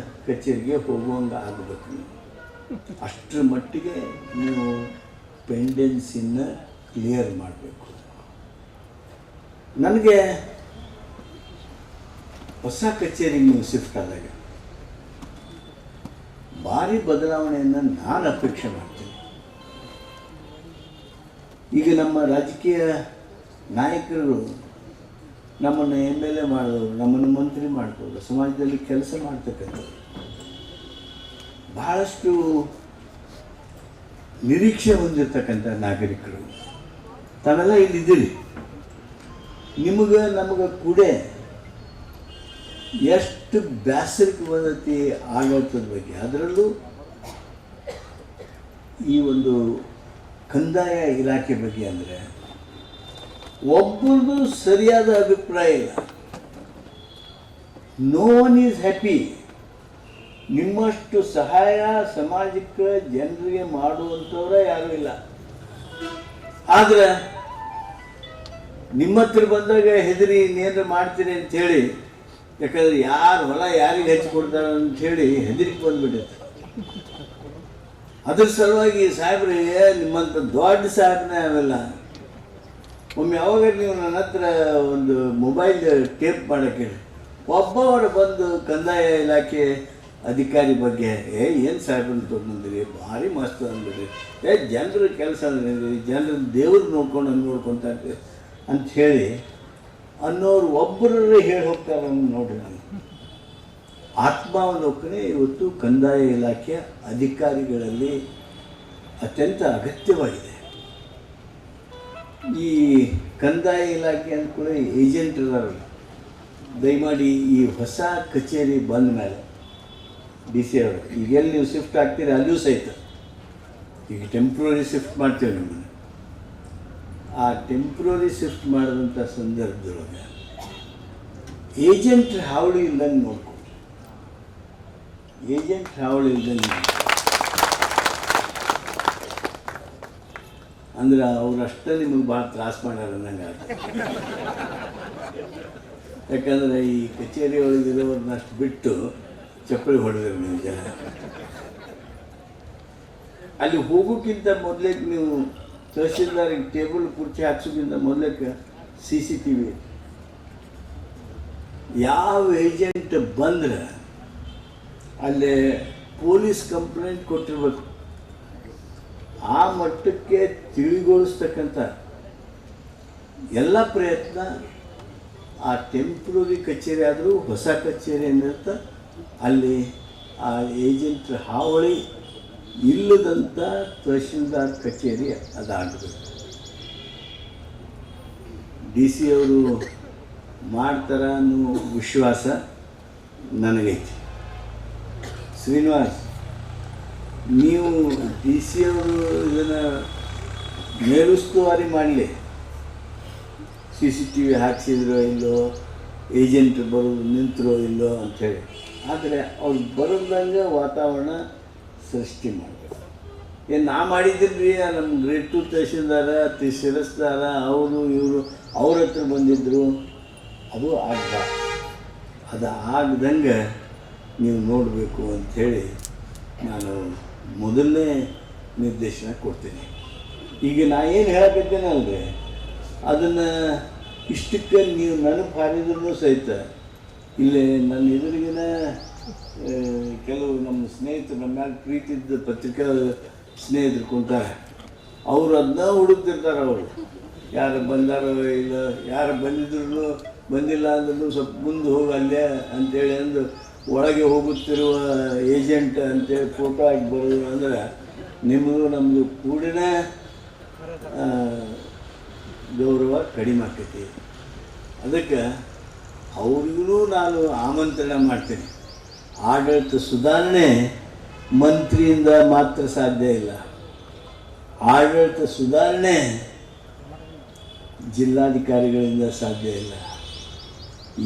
ಕಚೇರಿಗೆ ಹೋಗುವಂಗೆ ಆಗಬೇಕು. ಅಷ್ಟರ ಮಟ್ಟಿಗೆ ನೀವು ಪೆಂಡೆನ್ಸಿನ ಕ್ಲಿಯರ್ ಮಾಡಬೇಕು. ನನಗೆ ಹೊಸ ಕಚೇರಿಗೆ ನೀವು ಶಿಫ್ಟ್ ಆದಾಗ ಭಾರಿ ಬದಲಾವಣೆಯನ್ನು ನಾನು ಅಪೇಕ್ಷೆ ಮಾಡ್ತೀನಿ. ಈಗ ನಮ್ಮ ರಾಜಕೀಯ ನಾಯಕರು ನಮ್ಮನ್ನು MLA ಮಾಡಿದವರು, ನಮ್ಮನ್ನು ಮಂತ್ರಿ ಮಾಡ್ಬೋದು, ಸಮಾಜದಲ್ಲಿ ಕೆಲಸ ಮಾಡ್ತಕ್ಕಂಥವ್ರು, ಬಹಳಷ್ಟು ನಿರೀಕ್ಷೆ ಹೊಂದಿರತಕ್ಕಂಥ ನಾಗರಿಕರು ತಾವೆಲ್ಲ ಇಲ್ಲಿದ್ದೀರಿ. ನಮಗೆ ಕೂಡ ಎಷ್ಟು ಬೇಸರಿಕೆ ಬಂದೈತಿ ಆಡಳಿತದ ಬಗ್ಗೆ, ಅದರಲ್ಲೂ ಈ ಒಂದು ಕಂದಾಯ ಇಲಾಖೆ ಬಗ್ಗೆ. ಅಂದರೆ ಒಬ್ಬರದು ಸರಿಯಾದ ಅಭಿಪ್ರಾಯ ಇಲ್ಲ. No one is happy. ನಿಮ್ಮಷ್ಟು ಸಹಾಯ ಸಮಾಜಕ್ಕೆ ಜನರಿಗೆ ಮಾಡುವಂಥವ್ರ ಯಾರೂ ಇಲ್ಲ. ಆದರೆ ನಿಮ್ಮ ಹತ್ರ ಬಂದಾಗ ಹೆದರಿ ಇನ್ನೇನು ಮಾಡ್ತೀರಿ ಅಂಥೇಳಿ, ಯಾಕಂದ್ರೆ ಯಾರು ಹೊಲ ಯಾರಿಗೆ ಹೆಚ್ಚು ಕೊಡ್ತಾರೆ ಅಂಥೇಳಿ ಹೆದರಿಕೆ ಬಂದುಬಿಡುತ್ತೆ. ಅದ್ರ ಸಲುವಾಗಿ ಸಾಹೇಬ್ರೆ, ನಿಮ್ಮಂಥ ದೊಡ್ಡ ಸಾಹೇಬ್ನೇ ಅವೆಲ್ಲ. ಒಮ್ಮೆ ಯಾವಾಗ ನೀವು ನನ್ನ ಹತ್ರ ಒಂದು ಮೊಬೈಲ್ ಟೇಪ್ ಮಾಡೋಕ್ಕೆ ಒಬ್ಬವರು ಬಂದು ಕಂದಾಯ ಇಲಾಖೆ ಅಧಿಕಾರಿ ಬಗ್ಗೆ ಏನು ಸಾಹೇಬ್ರನ್ನ ತೊಗೊಂಡಿರಿ, ಭಾರಿ ಮಸ್ತ್ ಅಂದ್ಬಿಡ್ರಿ, ಜನರ ಕೆಲಸ ಅಂದ್ರಿ, ಜನರ ದೇವ್ರು ನೋಡ್ಕೊತಾರೆ ಅಂಥೇಳಿ ಅನ್ನೋರು ಒಬ್ಬರು ಹೇಳಿ ಹೋಗ್ತಾರೆ ನೋಡ್ರಿ. ನಾನು ಆತ್ಮಾವಲೋಕನೆ ಇವತ್ತು ಕಂದಾಯ ಇಲಾಖೆಯ ಅಧಿಕಾರಿಗಳಲ್ಲಿ ಅತ್ಯಂತ ಅಗತ್ಯವಾಗಿದೆ. ಈ ಕಂದಾಯ ಇಲಾಖೆ ಅಂದ್ಕೊಳ್ಳಿ ಏಜೆಂಟ್ ಇದಾರಲ್ಲ, ದಯಮಾಡಿ ಈ ಹೊಸ ಕಚೇರಿ ಬಂದ ಮೇಲೆ DC ಅವರು ಈಗ ಎಲ್ಲಿ ನೀವು ಶಿಫ್ಟ್ ಆಗ್ತೀರಿ ಅಲ್ಲಿಯೂ ಸಹಿತ, ಈಗ ಟೆಂಪ್ರರಿ ಶಿಫ್ಟ್ ಮಾಡ್ತೀವಿ ನಿಮ್ಮನ್ನು, ಆ ಟೆಂಪ್ರರಿ ಶಿಫ್ಟ್ ಮಾಡಿದಂಥ ಸಂದರ್ಭದೊಳಗೆ ಏಜೆಂಟ್ ಹಾವಳಿ ಇಲ್ದಂಗೆ ನೋಡ್ಕೊ. ಏಜೆಂಟ್ ಹಾವಳಿ ಇಲ್ದಂಗೆ ಅಂದ್ರೆ ಅವರಷ್ಟೇ ನಿಮಗೆ ಭಾಳ ತ್ರಾಸ ಮಾಡ್ಯಾರ ಅನ್ನಂಗೆ ಆಗ್ತದೆ. ಯಾಕಂದರೆ ಈ ಕಚೇರಿ ಒಳಗಿರೋರನ್ನಷ್ಟು ಬಿಟ್ಟು ಚಪ್ಪಲಿ ಹೊಡೆದ್ರು ನೀವು ಜನ. ಅಲ್ಲಿ ಹೋಗೋಕ್ಕಿಂತ ಮೊದಲೇಗೆ ನೀವು ತಹಶೀಲ್ದಾರಿಗೆ ಟೇಬಲ್ ಕುರ್ಚಿ ಹಾಕ್ಸೋಕ್ಕಿಂತ ಮೊದಲಕ್ಕೆ CCTV, ಯಾವ ಏಜೆಂಟ್ ಬಂದರೆ ಅಲ್ಲೇ ಪೊಲೀಸ್ ಕಂಪ್ಲೇಂಟ್ ಕೊಟ್ಟಿರ್ಬೇಕು. ಆ ಮಟ್ಟಕ್ಕೆ ತಿಳಿಗೊಳಿಸ್ತಕ್ಕಂಥ ಎಲ್ಲ ಪ್ರಯತ್ನ ಆ ಟೆಂಪ್ರರಿ ಕಚೇರಿ ಆದರೂ ಹೊಸ ಕಚೇರಿ ಏನಿರುತ್ತೆ ಅಲ್ಲಿ ಆ ಏಜೆಂಟ್ ಹಾವಳಿ ಇಲ್ಲದಂಥ ತಹಶೀಲ್ದಾರ್ ಕಚೇರಿ ಅದಾಗಬೇಕು. DC ಅವರು ಮಾಡ್ತಾರೆ ಅನ್ನೋ ವಿಶ್ವಾಸ ನನಗೈತಿ. ಶ್ರೀನಿವಾಸ್, ನೀವು DC ಅವರು ಇದನ್ನು ಮೇಲುಸ್ತುವಾರಿ ಮಾಡಲಿ, CCTV ಹಾಕ್ಸಿದ್ರೋ ಇಲ್ಲೋ, ಏಜೆಂಟ್ ಬರೋದು ನಿಂತರೋ ಇಲ್ಲೋ ಅಂಥೇಳಿ. ಆದರೆ ಅವ್ರು ಬರೋದಂಗೆ ವಾತಾವರಣ ಸೃಷ್ಟಿ ಮಾಡಬೇಕು. ಏನು ನಾ ಮಾಡಿದ್ದಿಲ್ರಿ, ನಮ್ಮ ಗ್ರೇಡ್ 2 ತಹಶೀಲ್ದಾರ ಶಿರಸ್ದಾರ ಅವರು ಇವರು ಅವ್ರ ಹತ್ರ ಬಂದಿದ್ದರು, ಅದು ಅದು ಆಗದಂಗೆ ನೀವು ನೋಡಬೇಕು ಅಂಥೇಳಿ ನಾನು ಮೊದಲನೇ ನಿರ್ದೇಶನ ಕೊಡ್ತೀನಿ. ಈಗ ನಾ ಏನು ಹೇಳಕತ್ತೇನಲ್ರಿ, ಅದನ್ನು ಇಷ್ಟಕ್ಕೆ ನೀವು ನನಗೆ ಹಾರಿದ್ರೂ ಸಹಿತ ಇಲ್ಲೇ ನನ್ನ ಎದುರಿಗಿನ ಕೆಲವು ನಮ್ಮ ಸ್ನೇಹಿತರು, ನಮ್ಮ ಮ್ಯಾಲೆ ಪ್ರೀತಿದ್ದ ಪತ್ರಿಕಾ ಸ್ನೇಹಿತರು ಕುಂತಾರೆ, ಅವರು ಅದನ್ನ ಹುಡುಕ್ತಿರ್ತಾರೆ. ಅವರು ಯಾರು ಬಂದಾರೋ ಇಲ್ಲ, ಯಾರು ಬಂದಿದ್ರು ಬಂದಿಲ್ಲ ಅಂದ್ರೂ ಸ್ವಲ್ಪ ಮುಂದೆ ಹೋಗಿ ಅಲ್ಲೇ ಅಂತೇಳಿ ಅಂದು ಒಳಗೆ ಹೋಗುತ್ತಿರುವ ಏಜೆಂಟ್ ಅಂತೇಳಿ ಫೋಟೋ ಹಾಕಿ ಬರೋದು ಅಂದ್ರೆ ನಿಮ್ಮದು ನಮ್ಮದು ಕೂಡಿನ ಗೌರವ ಕಡಿಮೆ ಆಕೈತಿ. ಅದಕ್ಕೆ ಅವ್ರಿಗೂ ನಾನು ಆಮಂತ್ರಣ ಮಾಡ್ತೀನಿ. ಆಡಳಿತ ಸುಧಾರಣೆ ಮಂತ್ರಿಯಿಂದ ಮಾತ್ರ ಸಾಧ್ಯ ಇಲ್ಲ. ಆಡಳಿತ ಸುಧಾರಣೆ ಜಿಲ್ಲಾಧಿಕಾರಿಗಳಿಂದ ಸಾಧ್ಯ ಇಲ್ಲ.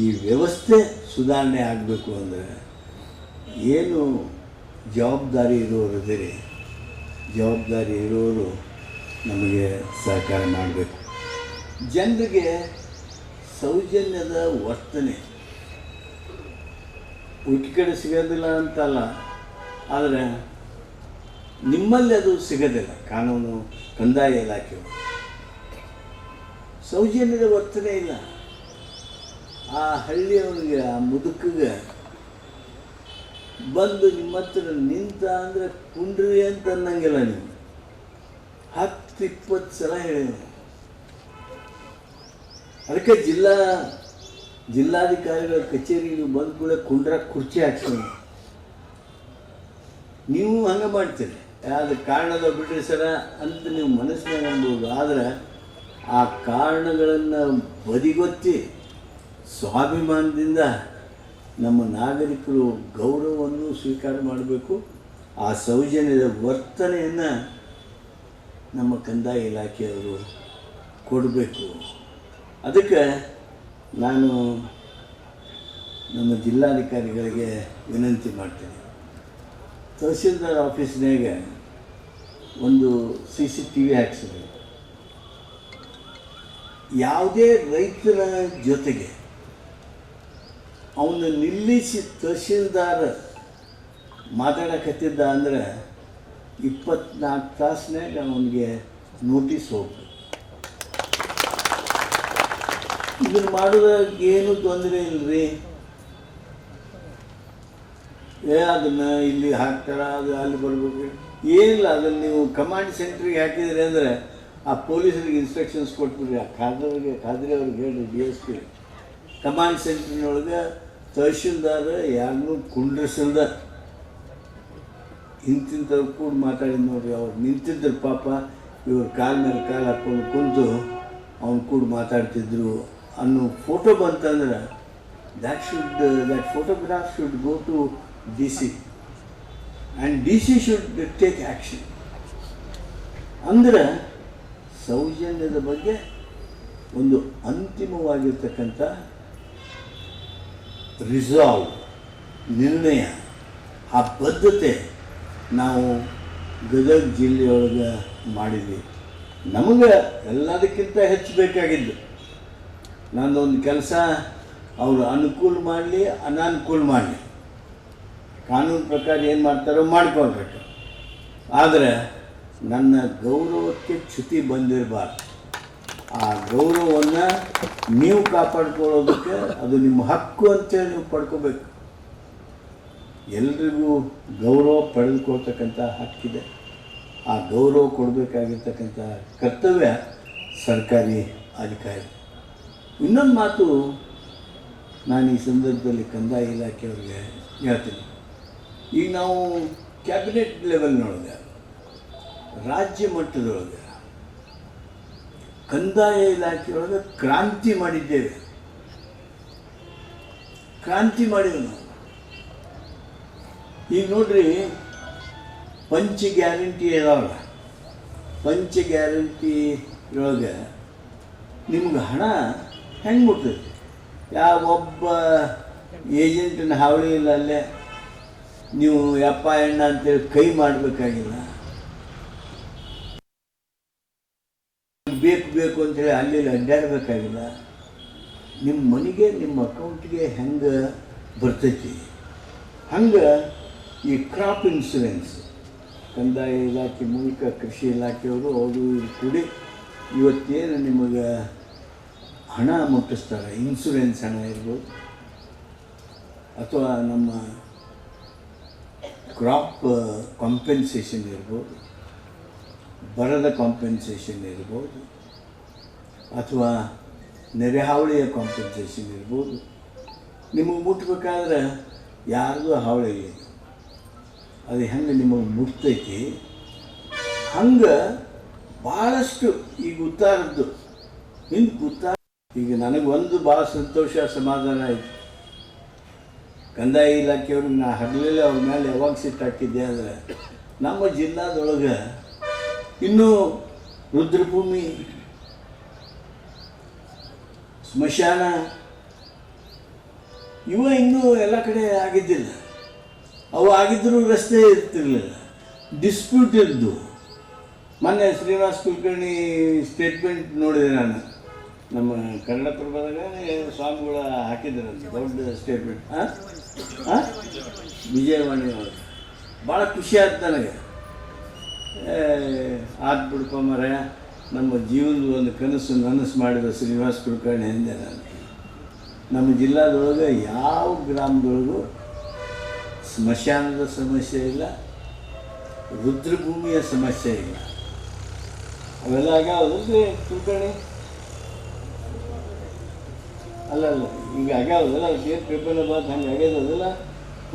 ಈ ವ್ಯವಸ್ಥೆ ಸುಧಾರಣೆ ಆಗಬೇಕು ಅಂದರೆ ಏನು ಜವಾಬ್ದಾರಿ ಇರೋರಿದ್ದೀರಿ, ಜವಾಬ್ದಾರಿ ಇರೋರು ನಮಗೆ ಸಹಕಾರ ಮಾಡಬೇಕು. ಜನರಿಗೆ ಸೌಜನ್ಯದ ವರ್ತನೆ ಹುಟ್ಟಿ ಕಡೆ ಸಿಗೋದಿಲ್ಲ ಅಂತಲ್ಲ, ಆದರೆ ನಿಮ್ಮಲ್ಲಿ ಅದು ಸಿಗೋದಿಲ್ಲ. ಕಾನೂನು ಕಂದಾಯ ಇಲಾಖೆಯವರು ಸೌಜನ್ಯದ ವರ್ತನೆ ಇಲ್ಲ. ಆ ಹಳ್ಳಿಯವನಿಗೆ, ಆ ಮುದುಕಿಗೆ ಬಂದು ನಿಮ್ಮ ಹತ್ರ ನಿಂತ ಅಂದರೆ ಕುಂಡ್ರಿ ಅಂತ ಅನ್ನಂಗಿಲ್ಲ. ನೀವು 10-20 ಸಲ ಹೇಳಿ. ಅದಕ್ಕೆ ಜಿಲ್ಲಾಧಿಕಾರಿಗಳ ಕಚೇರಿಗೆ ಬಂದ ಕೂಡ ಕುಂಡ್ರ ಕುರ್ಚಿ ಹಾಕ್ಸೋಣ. ನೀವು ಹಂಗೆ ಮಾಡ್ತೀರಿ, ಅದು ಕಾರಣದ ಬಿಡ್ರಿ ಸರ ಅಂತ ನೀವು ಮನಸ್ಸಿನಾಗ ಅನ್ಬೋದು. ಆದರೆ ಆ ಕಾರಣಗಳನ್ನು ಬದಿಗೊತ್ತಿ ಸ್ವಾಭಿಮಾನದಿಂದ ನಮ್ಮ ನಾಗರಿಕರು ಗೌರವವನ್ನು ಸ್ವೀಕಾರ ಮಾಡಬೇಕು. ಆ ಸೌಜನ್ಯದ ವರ್ತನೆಯನ್ನು ನಮ್ಮ ಕಂದಾಯ ಇಲಾಖೆಯವರು ಕೊಡಬೇಕು. ಅದಕ್ಕೆ ನಾನು ನಮ್ಮ ಜಿಲ್ಲಾಧಿಕಾರಿಗಳಿಗೆ ವಿನಂತಿ ಮಾಡ್ತೀನಿ. ತಹಸೀಲ್ದಾರ್ ಆಫೀಸ್ನಾಗ ಒಂದು CCTV ಹಾಕ್ಸಿದೆ. ಯಾವುದೇ ರೈತರ ಜೊತೆಗೆ ಅವನು ನಿಲ್ಲಿಸಿ ತಹಸೀಲ್ದಾರ್ ಮಾತಾಡಕತ್ತಿದ್ದ ಅಂದರೆ 24 ತಾಸಿನಾಗ ಅವನಿಗೆ ನೋಟಿಸ್ ಹೋಗ್ಬೇಕು. ಇದನ್ನು ಮಾಡೋದಾಗ ಏನೂ ತೊಂದರೆ ಇಲ್ಲರಿ. ಅದನ್ನು ಇಲ್ಲಿ ಹಾಕ್ತಾರ, ಅದು ಅಲ್ಲಿ ಬರಬೇಕು, ಏನಿಲ್ಲ. ಅದನ್ನು ನೀವು ಕಮಾಂಡ್ ಸೆಂಟ್ರಿಗೆ ಹಾಕಿದ್ರಿ ಅಂದರೆ ಆ ಪೊಲೀಸರಿಗೆ ಇನ್ಸ್ಟ್ರಕ್ಷನ್ಸ್ ಕೊಟ್ಬಿಡ್ರಿ. ಆ ಖಾದ್ರಿ ಅವ್ರಿಗೆ ಹೇಳಿ, DSP ಕಮಾಂಡ್ ಸೆಂಟ್ರಿನೊಳಗೆ ತಹಶೀಲ್ದಾರ್ ಯಾರನ್ನೂ ಕುಂಡ್ರಿಸಲ್ದ ಇಂತಿಂಥವ್ರು ಕೂಡ ಮಾತಾಡಿದ್ ನೋಡ್ರಿ. ಅವ್ರು ನಿಂತಿದ್ರು ಪಾಪ, ಇವ್ರ ಕಾಲ ಮೇಲೆ ಕಾಲು ಹಾಕ್ಕೊಂಡು ಕುಂತು ಅವ್ನು ಕೂಡ ಮಾತಾಡ್ತಿದ್ರು ಅನ್ನೋ ಫೋಟೋ ಬಂತಂದ್ರೆ that photograph should go to DC and DC should take action. ಅಂದ್ರೆ ಸೌಜನ್ಯದ ಬಗ್ಗೆ ಒಂದು ಅಂತಿಮವಾಗಿರ್ತಕ್ಕಂಥ ರಿಸಾಲ್ವ್, ನಿರ್ಣಯ, ಆ ಬದ್ಧತೆ ನಾವು ಗದಗ ಜಿಲ್ಲೆಯೊಳಗೆ ಮಾಡಿದ್ವಿ. ನಮಗೆ ಎಲ್ಲದಕ್ಕಿಂತ ಹೆಚ್ಚು ಬೇಕಾಗಿದ್ದು ನಂದೊಂದು ಕೆಲಸ ಅವರು ಅನುಕೂಲ ಮಾಡಲಿ ಅನಾನುಕೂಲ ಮಾಡಲಿ, ಕಾನೂನು ಪ್ರಕಾರ ಏನು ಮಾಡ್ತಾರೋ ಮಾಡ್ಕೊಳ್ಬೇಕು. ಆದರೆ ನನ್ನ ಗೌರವಕ್ಕೆ ಚ್ಯುತಿ ಬಂದಿರಬಾರ್ದು. ಆ ಗೌರವವನ್ನು ನೀವು ಕಾಪಾಡ್ಕೊಳ್ಳೋದಕ್ಕೆ ಅದು ನಿಮ್ಮ ಹಕ್ಕು ಅಂತೇಳಿ ನೀವು ಪಡ್ಕೋಬೇಕು. ಎಲ್ರಿಗೂ ಗೌರವ ಪಡೆದುಕೊಳ್ತಕ್ಕಂಥ ಹಕ್ಕಿದೆ. ಆ ಗೌರವ ಕೊಡಬೇಕಾಗಿರ್ತಕ್ಕಂಥ ಕರ್ತವ್ಯ ಸರ್ಕಾರಿ ಅಧಿಕಾರಿ. ಇನ್ನೊಂದು ಮಾತು ನಾನು ಈ ಸಂದರ್ಭದಲ್ಲಿ ಕಂದಾಯ ಇಲಾಖೆಯವ್ರಿಗೆ ಹೇಳ್ತೀನಿ. ಈಗ ನಾವು ಕ್ಯಾಬಿನೆಟ್ ಲೆವೆಲ್ನೊಳಗೆ, ರಾಜ್ಯ ಮಟ್ಟದೊಳಗೆ ಕಂದಾಯ ಇಲಾಖೆಯೊಳಗೆ ಕ್ರಾಂತಿ ಮಾಡಿದ್ದೇವೆ. ಕ್ರಾಂತಿ ಮಾಡಿದ್ವಿ ನಾವು. ಈಗ ನೋಡ್ರಿ, ಪಂಚ ಗ್ಯಾರಂಟಿ ಇದಾವಲ್ಲ, ಪಂಚ ಗ್ಯಾರಂಟಿಯೊಳಗೆ ನಿಮ್ಗೆ ಹಣ ಹೆಂಗೆ ಮುಟ್ತೈತಿ? ಯಾವ ಒಬ್ಬ ಏಜೆಂಟಿನ ಹಾವಳಿ ಇಲ್ಲ. ಅಲ್ಲೇ ನೀವು ಯಪ್ಪ ಎಣ್ಣ ಅಂತೇಳಿ ಕೈ ಮಾಡಬೇಕಾಗಿಲ್ಲ. ಬೇಕು ಅಂತೇಳಿ ಅಲ್ಲಿ ಅಡ್ಡಾಡಬೇಕಾಗಿಲ್ಲ. ನಿಮ್ಮ ಮನೆಗೆ, ನಿಮ್ಮ ಅಕೌಂಟ್ಗೆ ಹೆಂಗೆ ಬರ್ತೈತಿ ಹಂಗೆ ಈ ಕ್ರಾಪ್ ಇನ್ಶೂರೆನ್ಸ್ ಕಂದಾಯ ಇಲಾಖೆ ಮೂಲಕ ಕೃಷಿ ಇಲಾಖೆಯವರು ಅವರು ಕೂಡಿ ಇವತ್ತೇನು ನಿಮಗೆ ಹಣ ಮುಟ್ಟಿಸ್ತಾರೆ, ಇನ್ಶೂರೆನ್ಸ್ ಹಣ ಇರ್ಬೋದು ಅಥವಾ ನಮ್ಮ ಕ್ರಾಪ್ ಕಾಂಪೆನ್ಸೇಷನ್ ಇರ್ಬೋದು, ಬರದ ಕಾಂಪೆನ್ಸೇಷನ್ ಇರ್ಬೋದು, ಅಥವಾ ನೆರೆ ಹಾವಳಿಯ ಕಾಂಪೆನ್ಸೇಷನ್ ಇರ್ಬೋದು. ನಿಮಗೆ ಮುಟ್ಬೇಕಾದ್ರೆ ಯಾರ್ದು ಹಾವಳಿ ಇಲ್ಲ, ಅದು ಹೆಂಗೆ ನಿಮಗೆ ಮುಟ್ತೈತಿ ಹಂಗೆ ಭಾಳಷ್ಟು ಈಗ ಉತ್ತಾರದ್ದು ಹಿಂದೆ ಉತ್ತಾರ. ಈಗ ನನಗೆ ಒಂದು ಭಾಳ ಸಂತೋಷ ಸಮಾಧಾನ ಆಯಿತು. ಕಂದಾಯ ಇಲಾಖೆಯವ್ರಿಗೆ ನಾ ಹಗಲೇ ಅವ್ರ ಮೇಲೆ ಯಾವಾಗ ಸಿಟ್ಟು ಹಾಕಿದ್ದೆ ಅಂದರೆ, ನಮ್ಮ ಜಿಲ್ಲಾದೊಳಗೆ ಇನ್ನೂ ರುದ್ರಭೂಮಿ, ಸ್ಮಶಾನ ಇವ ಇನ್ನೂ ಎಲ್ಲ ಕಡೆ ಆಗಿದ್ದಿಲ್ಲ. ಅವು ಆಗಿದ್ದರೂ ರಸ್ತೆ ಇರ್ತಿರ್ಲಿಲ್ಲ, ಡಿಸ್ಪ್ಯೂಟ್ ಇದ್ದು. ಮೊನ್ನೆ ಶ್ರೀನಿವಾಸ್ ಕುಲಕರ್ಣಿ ಸ್ಟೇಟ್ಮೆಂಟ್ ನೋಡಿದೆ ನಾನು, ನಮ್ಮ ಕನ್ನಡಪ್ರಭದಾಗ ಸ್ವಾಮಿಗಳ ಹಾಕಿದ್ರಂತೆ ದೊಡ್ಡ ಸ್ಟೇಟ್ಮೆಂಟ್. ವಿಜಯವಾಣಿ ಅವರು ಭಾಳ ಖುಷಿ ಆಯ್ತು ನನಗೆ. ಆದ್ ಬಿಡ್ಪ ಮರ, ನಮ್ಮ ಜೀವನದ ಒಂದು ಕನಸು ನನಸು ಮಾಡಿದ ಶ್ರೀನಿವಾಸ್ ಕುಲಕರ್ಣಿ ಎಂದೆ ನಾನು. ನಮ್ಮ ಜಿಲ್ಲಾದೊಳಗೆ ಯಾವ ಗ್ರಾಮದೊಳಗೂ ಸ್ಮಶಾನದ ಸಮಸ್ಯೆ ಇಲ್ಲ, ರುದ್ರಭೂಮಿಯ ಸಮಸ್ಯೆ ಇಲ್ಲ. ಅವೆಲ್ಲ ಆಗ್ಯಾವಲ್ರಿ ಕುಲಕರ್ಣಿ? ಅಲ್ಲ ಈಗ ಆಗ್ಯಾವಲ್ಲ, ಏನು ಪೇಪರ್ನ ಬಾತ್ ಹಂಗೆ ಆಗ್ಯದಲ್ಲ.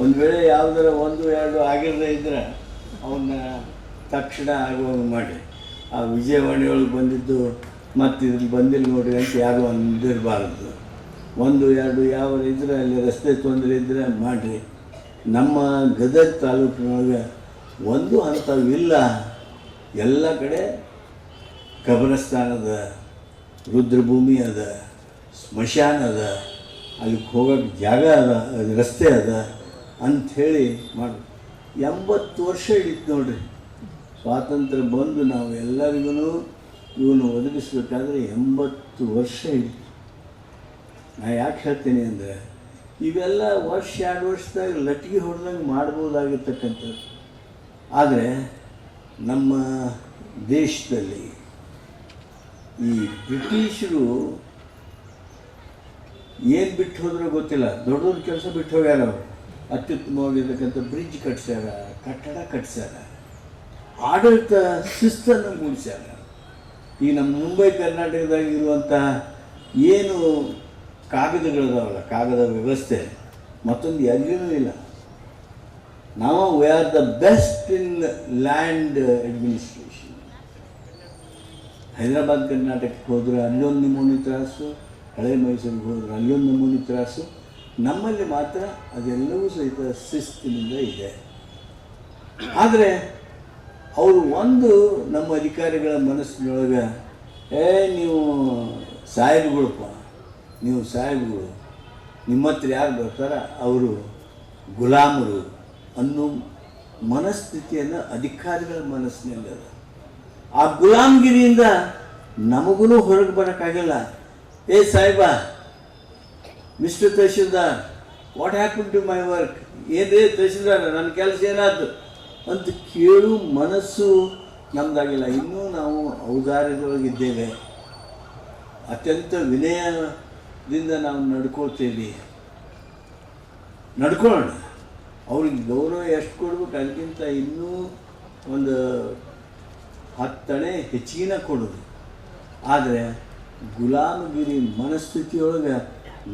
ಒಂದು ವೇಳೆ ಯಾವುದರ 1-2 ಆಗಿರದೇ ಇದ್ರೆ ಅವನ್ನ ತಕ್ಷಣ ಆಗುವಂಗೆ ಮಾಡಿ. ಆ ವಿಜಯವಾಣಿಯೊಳಗೆ ಬಂದಿದ್ದು ಮತ್ತು ಇದ್ರಲ್ಲಿ ಬಂದಿಲ್ಲ ನೋಡ್ರಿ ಅಂತ ಯಾರು ಅಂದಿರಬಾರ್ದು. 1-2 ಯಾವ ಇದ್ರೆ ಅಲ್ಲಿ ರಸ್ತೆ ತೊಂದರೆ ಇದ್ದರೆ ಮಾಡಿರಿ. ನಮ್ಮ ಗದಗ ತಾಲೂಕಿನೊಳಗೆ ಒಂದು ಅಂಥವಿಲ್ಲ. ಎಲ್ಲ ಕಡೆ ಕಬ್ರಸ್ತಾನ ಅದ, ರುದ್ರಭೂಮಿ ಅದ, ಸ್ಮಶಾನ ಅದ, ಅಲ್ಲಿಗೆ ಹೋಗೋಕ್ಕೆ ಜಾಗ ಅದ, ರಸ್ತೆ ಅದ ಅಂಥೇಳಿ ಮಾಡಿ 80 ವರ್ಷ ಹಿಡಿತು ನೋಡ್ರಿ ಸ್ವಾತಂತ್ರ್ಯ ಬಂದು. ನಾವು ಎಲ್ಲರಿಗೂ ಇವನು ಒದಗಿಸ್ಬೇಕಾದ್ರೆ 80 ವರ್ಷ ಹಿಡಿತು. ನಾ ಯಾಕೆ ಹೇಳ್ತೀನಿ ಅಂದರೆ, ಇವೆಲ್ಲ 1-2 ವರ್ಷದಾಗ ಲಟ್ಟಿಗೆ ಹೊಡೆದಂಗೆ ಮಾಡ್ಬೋದಾಗಿರ್ತಕ್ಕಂಥದ್ದು. ಆದರೆ ನಮ್ಮ ದೇಶದಲ್ಲಿ ಈ ಬ್ರಿಟಿಷರು ಏನು ಬಿಟ್ಟು ಹೋದ್ರೂ ಗೊತ್ತಿಲ್ಲ, ದೊಡ್ಡ ದೊಡ್ಡ ಕೆಲಸ ಬಿಟ್ಟು ಹೋಗ್ಯಾರ. ಅವರು ಅತ್ಯುತ್ತಮವಾಗಿರ್ತಕ್ಕಂಥ ಬ್ರಿಡ್ಜ್ ಕಟ್ಸ್ಯಾರ, ಕಟ್ಟಡ ಕಟ್ಸ್ಯಾರ, ಆಡಳಿತ ಶಿಸ್ತನ್ನು ಮೂಡಿಸ್ಯಾರ. ಈಗ ನಮ್ಮ ಮುಂಬೈ ಕರ್ನಾಟಕದಾಗ ಇರುವಂಥ ಏನು ಕಾಗದಗಳಿದಾವಲ್ಲ, ಕಾಗದ ವ್ಯವಸ್ಥೆ ಮತ್ತೊಂದು ಎಲ್ಲಿಯೂ ಇಲ್ಲ. ನಾವು we are the best in land administration. Hyderabad ಕರ್ನಾಟಕಕ್ಕೆ ಹೋದರೆ ಅಲ್ಲೊಂದು ನಮೂನಿ ತ್ರಾಸು, ಹಳೆ ಮೈಸೂರಿಗೆ ಹೋದರೆ ಅಲ್ಲೊಂದು ನಮೂನಿ ತ್ರಾಸು. ನಮ್ಮಲ್ಲಿ ಮಾತ್ರ ಅದೆಲ್ಲವೂ ಸಹಿತ ಶಿಸ್ತಿನಿಂದ ಇದೆ. ಆದರೆ ಅವರು ಒಂದು ನಮ್ಮ ಅಧಿಕಾರಿಗಳ ಮನಸ್ಸಿನೊಳಗೆ, ನೀವು ಸಾಹೇಬ್ಗಳಪ್ಪ, ನೀವು ಸಾಹೇಬ್ಗಳು, ನಿಮ್ಮ ಹತ್ರ ಯಾರು ಬರ್ತಾರ ಅವರು ಗುಲಾಮರು ಅನ್ನೋ ಮನಸ್ಥಿತಿಯನ್ನು ಅಧಿಕಾರಿಗಳ ಮನಸ್ಸಿನಲ್ಲಿದೆ. ಆ ಗುಲಾಮಗಿರಿಯಿಂದ ನಮಗೂ ಹೊರಗೆ ಬರೋಕ್ಕಾಗಲ್ಲ. ಸಾಹೇಬ, mister tahsildar, what happen to my work? ಏನ್ರಿ ತಹಶೀಲ್ದಾರ್, ನನ್ನ ಕೆಲಸ ಏನಾಯ್ತು ಅಂತ ಕೇಳು ಮನಸ್ಸು ನಮ್ಮದಾಗಿಲ್ಲ. ಇನ್ನೂ ನಾವು ಔದಾರ್ಯದೊಳಗಿದ್ದೇವೆ. ಅತ್ಯಂತ ವಿನಯದಿಂದ ನಾವು ನಡ್ಕೊಳ್ತೇವೆ. ನಡ್ಕೊಳ್ಳೋಣ. ಅವ್ರಿಗೆ ಗೌರವ ಎಷ್ಟು ಕೊಡ್ಬೇಕು ಅದಕ್ಕಿಂತ ಇನ್ನೂ ಒಂದು 10 ಅಣೆ ಹೆಚ್ಚಿನ ಕೊಡೋದು. ಆದರೆ ಗುಲಾಮಗಿರಿ ಮನಸ್ಥಿತಿಯೊಳಗೆ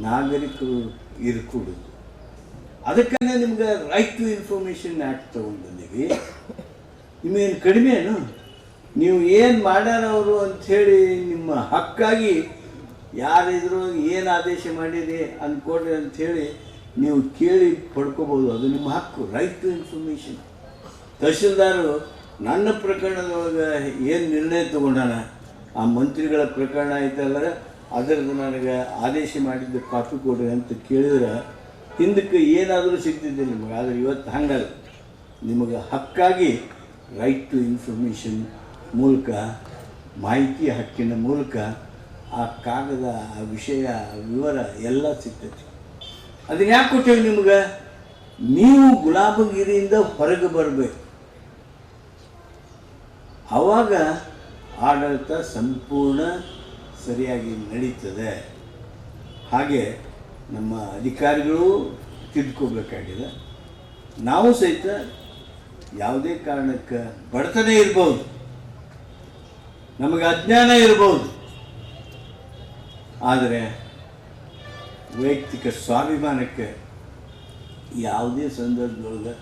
ನಾಗರಿಕರು ಇರ್ಕೊಡೋದು. ಅದಕ್ಕೇ ನಿಮ್ಗೆ ರೈಟ್ ಟು ಇನ್ಫಾರ್ಮೇಷನ್ ಆ್ಯಕ್ಟ್ ತೊಗೊಂಡು ಬಂದೀವಿ. ನಿಮಗೇನು ಕಡಿಮೆನು? ನೀವು ಏನು ಮಾಡ್ಯಾರ ಅವರು ಅಂಥೇಳಿ ನಿಮ್ಮ ಹಕ್ಕಾಗಿ ಯಾರಿದ್ರು ಏನು ಆದೇಶ ಮಾಡಿರಿ ಅಂದ್ಕೊಡ್ರಿ ಅಂಥೇಳಿ ನೀವು ಕೇಳಿ ಪಡ್ಕೋಬೋದು. ಅದು ನಿಮ್ಮ ಹಕ್ಕು, ರೈಟ್ ಟು ಇನ್ಫಾರ್ಮೇಷನ್. ತಹಶೀಲ್ದಾರು ನನ್ನ ಪ್ರಕರಣದೊಳಗೆ ಏನು ನಿರ್ಣಯ ತೊಗೊಂಡಾನ, ಆ ಮಂತ್ರಿಗಳ ಪ್ರಕರಣ ಐತಲ್ಲ, ಅದರದ್ದು ನನಗೆ ಆದೇಶ ಮಾಡಿದ್ದು ಕಾಪಿ ಕೊಡ್ರಿ ಅಂತ ಕೇಳಿದ್ರೆ ಹಿಂದಕ್ಕೆ ಏನಾದರೂ ಸಿಗ್ತಿದ್ದೆ ನಿಮಗೆ. ಆದರೆ ಇವತ್ತು ಹಂಗಲ್ಲ. ನಿಮಗೆ ಹಕ್ಕಾಗಿ ರೈಟ್ ಟು ಇನ್ಫಾರ್ಮೇಷನ್ ಮೂಲಕ, ಮಾಹಿತಿ ಹಕ್ಕಿನ ಮೂಲಕ ಆ ಕಾಗದ, ಆ ವಿಷಯ, ವಿವರ ಎಲ್ಲ ಸಿಗ್ತೈತಿ. ಅದನ್ನ ಯಾಕೆ ಕೊಟ್ಟೇವೆ ನಿಮ್ಗೆ? ನೀವು ಗುಲಾಮಗಿರಿಯಿಂದ ಹೊರಗೆ ಬರಬೇಕು. ಆವಾಗ ಆಡಳಿತ ಸಂಪೂರ್ಣ ಸರಿಯಾಗಿ ನಡೀತದೆ. ಹಾಗೆ ನಮ್ಮ ಅಧಿಕಾರಿಗಳು ತಿದ್ಕೋಬೇಕಾಗಿದೆ. ನಾವು ಸಹಿತ ಯಾವುದೇ ಕಾರಣಕ್ಕೆ ಬಡತನ ಇರ್ಬೋದು, ನಮಗೆ ಅಜ್ಞಾನ ಇರಬಹುದು, ಆದರೆ ವೈಯಕ್ತಿಕ ಸ್ವಾಭಿಮಾನಕ್ಕೆ ಯಾವುದೇ ಸಂದರ್ಭದೊಳಗೆ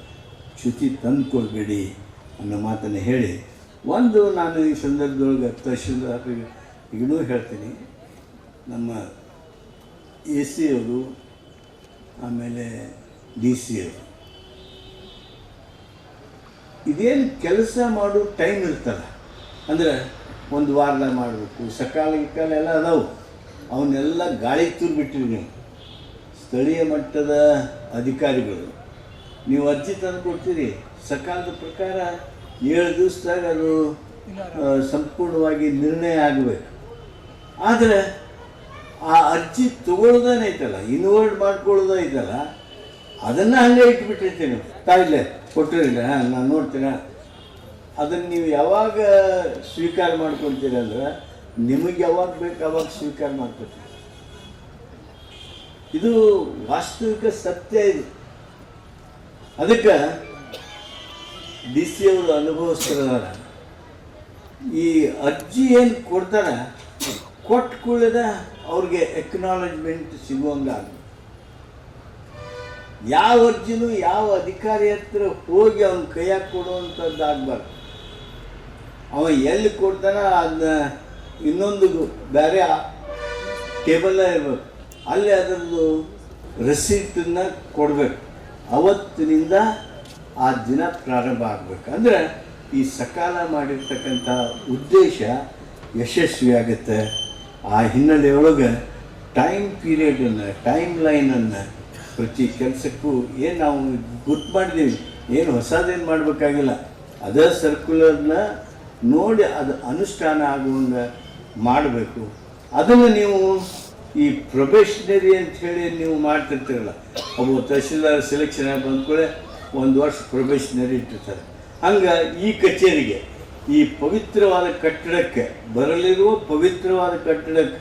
ಚ್ಯುತಿ ತಂದುಕೊಳ್ಬೇಡಿ ಅನ್ನೋ ಮಾತನ್ನು ಹೇಳಿ, ಒಂದು ನಾನು ಈ ಸಂದರ್ಭದೊಳಗೆ ತಹಶೀಲ್ದಾರ್ರಿಗೆ ಈಗಲೂ ಹೇಳ್ತೀನಿ, ನಮ್ಮ AC ಅವರು ಆಮೇಲೆ DC ಅವರು ಇದೇನು ಕೆಲಸ ಮಾಡೋ ಟೈಮ್ ಇರ್ತಲ್ಲ, ಅಂದರೆ ಒಂದು ವಾರದಾಗ ಮಾಡಬೇಕು, ಸಕಾಲ ಗಿಕಾಲ ಎಲ್ಲ ಅದಾವು, ಅವನ್ನೆಲ್ಲ ಗಾಳಿ ತೂರ್ಬಿಟ್ರಿ ನೀವು. ಸ್ಥಳೀಯ ಮಟ್ಟದ ಅಧಿಕಾರಿಗಳು ನೀವು ಅರ್ಜಿ ತಂದು ಕೊಡ್ತೀರಿ, ಸಕಾಲದ ಪ್ರಕಾರ 7 ದಿವಸದಾಗ ಅದು ಸಂಪೂರ್ಣವಾಗಿ ನಿರ್ಣಯ ಆಗಬೇಕು. ಆದರೆ ಆ ಅರ್ಜಿ ತೊಗೊಳ್ಳೋದೇನೆ ಐತಲ್ಲ, ಇನ್ವರ್ಡ್ ಮಾಡ್ಕೊಳ್ಳೋದು ಐತಲ್ಲ, ಅದನ್ನು ಹಂಗೆ ಇಟ್ಬಿಟ್ಟಿರ್ತೀನಿ. ತಾಯಿಲೆ ಕೊಟ್ಟಿರಲಿಲ್ಲ, ನಾನು ನೋಡ್ತೀನಿ. ಅದನ್ನು ನೀವು ಯಾವಾಗ ಸ್ವೀಕಾರ ಮಾಡ್ಕೊತೀರಿ ಅಂದ್ರೆ ನಿಮಗೆ ಯಾವಾಗ ಬೇಕು ಅವಾಗ ಸ್ವೀಕಾರ ಮಾಡ್ಕೊತೀರಿ. ಇದು ವಾಸ್ತವಿಕ ಸತ್ಯ. ಇದು ಅದಕ್ಕೆ DC ಅವರು ಅನುಭವಿಸ್ತಿರೋದಾರ, ಈ ಅರ್ಜಿ ಏನು ಕೊಡ್ತಾರೆ ಕೊಟ್ಟು ಕೂಡದ ಅವ್ರಿಗೆ ಎಕ್ನಾಲಜ್ಮೆಂಟ್ ಸಿಗುವಂಗಾಗ, ಯಾವ ಅರ್ಜಿನೂ ಯಾವ ಅಧಿಕಾರಿ ಹತ್ರ ಹೋಗಿ ಅವನ ಕೈಯಾಗ ಕೊಡುವಂಥದ್ದಾಗಬಾರ್ದು. ಅವ ಎಲ್ಲಿ ಕೊಡ್ತಾನೆ ಅದನ್ನ ಇನ್ನೊಂದು ಬೇರೆ ಟೇಬಲ್ಲೇ ಇರಬೇಕು, ಅಲ್ಲಿ ಅದರದ್ದು ರಸೀಟನ್ನು ಕೊಡಬೇಕು. ಅವತ್ತಿನಿಂದ ಆ ದಿನ ಪ್ರಾರಂಭ ಆಗಬೇಕು. ಅಂದರೆ ಈ ಸಕಾಲ ಮಾಡಿರ್ತಕ್ಕಂಥ ಉದ್ದೇಶ ಯಶಸ್ವಿಯಾಗುತ್ತೆ. ಆ ಹಿನ್ನೆಲೆಯೊಳಗೆ ಟೈಮ್ ಪೀರಿಯಡನ್ನು, ಟೈಮ್ ಲೈನನ್ನು ಪ್ರತಿ ಕೆಲಸಕ್ಕೂ ಏನು ನಾವು ಗುರ್ತು ಮಾಡಿದ್ದೀವಿ, ಏನು ಹೊಸದೇನು ಮಾಡಬೇಕಾಗಿಲ್ಲ, ಅದೇ ಸರ್ಕ್ಯುಲರ್ನ ನೋಡಿ ಅದು ಅನುಷ್ಠಾನ ಆಗುವಂಗೆ ಮಾಡಬೇಕು. ಅದನ್ನು ನೀವು ಈ ಪ್ರೊಬೇಷನರಿ ಅಂಥೇಳಿ ನೀವು ಮಾಡ್ತಿರ್ತೀರಲ್ಲ, ಅವು ತಹಶೀಲ್ದಾರ್ ಸೆಲೆಕ್ಷನ್ ಆಗಿ ಬಂದ್ಕೊಳ್ಳೆ 1 ವರ್ಷ ಪ್ರೊಬೇಷನರಿ ಇಟ್ಟಿರ್ತಾರೆ. ಹಂಗೆ ಈ ಕಚೇರಿಗೆ, ಈ ಪವಿತ್ರವಾದ ಕಟ್ಟಡಕ್ಕೆ, ಬರಲಿರುವ ಪವಿತ್ರವಾದ ಕಟ್ಟಡಕ್ಕೆ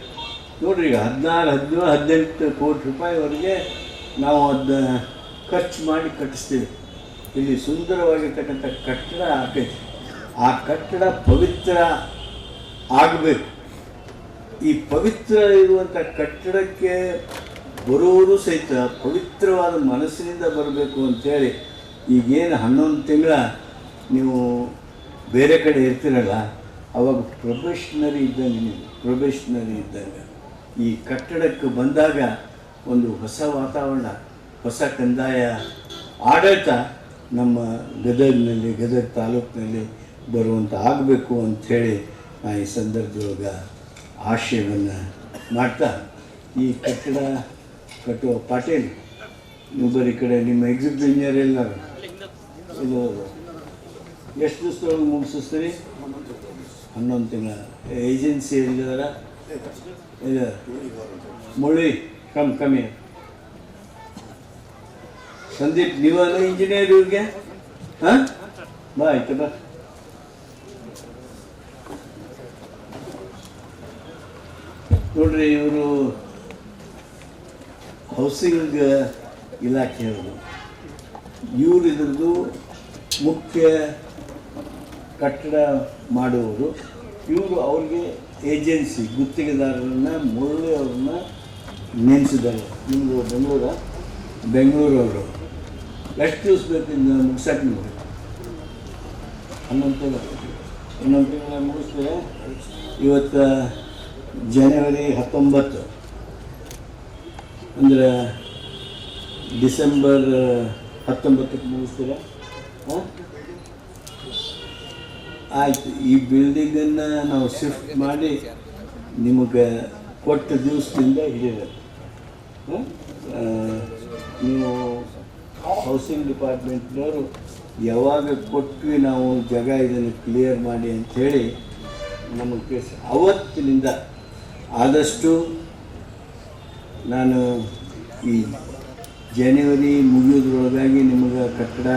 ನೋಡ್ರಿ, ಈಗ 16, 17, 18 ಕೋಟಿ ರೂಪಾಯಿವರೆಗೆ ನಾವು ಅದನ್ನ ಖರ್ಚು ಮಾಡಿ ಕಟ್ಟಿಸ್ತೀವಿ. ಇಲ್ಲಿ ಸುಂದರವಾಗಿರ್ತಕ್ಕಂಥ ಕಟ್ಟಡ ಆಗೈತೆ. ಆ ಕಟ್ಟಡ ಪವಿತ್ರ ಆಗಬೇಕು. ಈ ಪವಿತ್ರ ಇರುವಂಥ ಕಟ್ಟಡಕ್ಕೆ ಬರೋರು ಸಹಿತ ಪವಿತ್ರವಾದ ಮನಸ್ಸಿನಿಂದ ಬರಬೇಕು ಅಂಥೇಳಿ, ಈಗೇನು 11 ತಿಂಗಳ ನೀವು ಬೇರೆ ಕಡೆ ಇರ್ತೀರಲ್ಲ, ಅವಾಗ ಪ್ರೊಬೇಷನರಿ ಇದ್ದಂಗೆ, ನೀವು ಪ್ರೊಬೇಷನರಿ ಇದ್ದಂಗೆ ಈ ಕಟ್ಟಡಕ್ಕೆ ಬಂದಾಗ ಒಂದು ಹೊಸ ವಾತಾವರಣ, ಹೊಸ ಕಂದಾಯ ಆಡಳಿತ ನಮ್ಮ ಗದಗಿನಲ್ಲಿ, ಗದಗ ತಾಲೂಕಿನಲ್ಲಿ ಬರುವಂಥ ಆಗಬೇಕು ಅಂಥೇಳಿ ನಾನು ಈ ಸಂದರ್ಭದೊಳಗೆ ಆಶಯವನ್ನು ಮಾಡ್ತಾ, ಈ ಕಟ್ಟಡ ಕಟ್ಟುವ ಪಾಟೀಲ್ ನೀವು ಬರೀ ಕಡೆ ನಿಮ್ಮ ಎಕ್ಸಿಕ್ಯೂಟಿವ್ ಇಂಜಿನಿಯರ್ ಎಲ್ಲರೂ ಇದು ಎಷ್ಟು ದಿವಸದೊಳಗೆ ಮುಗಿಸ್ತೀರಿ? 11 ತಿಂಗಳ. ಏಜೆನ್ಸಿ ಎಲ್ಲಿದಾರ? ಇದು ಮುಳ್ಳಿ ಕಮ್ಮಿ. ಸಂದೀಪ್ ನೀವಲ್ಲ ಇಂಜಿನಿಯರ್ ಇವ್ರಿಗೆ? ಹಾಂ, ಬಾ ಆಯ್ತು ಬಾ. ನೋಡ್ರಿ, ಇವರು ಹೌಸಿಂಗ್ ಇಲಾಖೆಯವರು, ಇವರು ಇದ್ರದ್ದು ಮುಖ್ಯ ಕಟ್ಟಡ ಮಾಡುವವರು. ಇವರು ಅವ್ರಿಗೆ ಏಜೆನ್ಸಿ ಗುತ್ತಿಗೆದಾರರನ್ನು, ಮುರಳಿ ಅವ್ರನ್ನ ನೇಮಿಸಿದ್ದಾರೆ. ನಿಮ್ಮದು ಬೆಂಗಳೂರವರು. ಎಷ್ಟು ದಿವಸ ಬೇಕು ಮುಗಿಸಕ್ಕೆ? ನಿಮಗೆ 11 ತಿಂಗಳ ಮುಗಿಸ್ತಾರೆ. ಇವತ್ತು ಜನವರಿ 19, ಅಂದರೆ ಡಿಸೆಂಬರ್ 19ಕ್ಕೆ ಮುಗಿಸ್ತೀರ? ಹಾಂ, ಆಯಿತು. ಈ ಬಿಲ್ಡಿಂಗನ್ನು ನಾವು ಶಿಫ್ಟ್ ಮಾಡಿ ನಿಮಗೆ ಕೊಟ್ಟ ದಿವಸದಿಂದ ಹಿಡಿಯೋದು. ನೀವು ಹೌಸಿಂಗ್ ಡಿಪಾರ್ಟ್ಮೆಂಟ್ನವರು ಯಾವಾಗ ಕೊಟ್ವಿ ನಾವು ಜಾಗ ಇದನ್ನು ಕ್ಲಿಯರ್ ಮಾಡಿ ಅಂಥೇಳಿ ನಮಗೆ ಕೇಸ್, ಅವತ್ತಿನಿಂದ ಆದಷ್ಟು ನಾನು ಈ ಜನವರಿ ಮುಗಿಯೋದ್ರೊಳಗಾಗಿ ನಿಮಗೆ ಕಟ್ಟಡ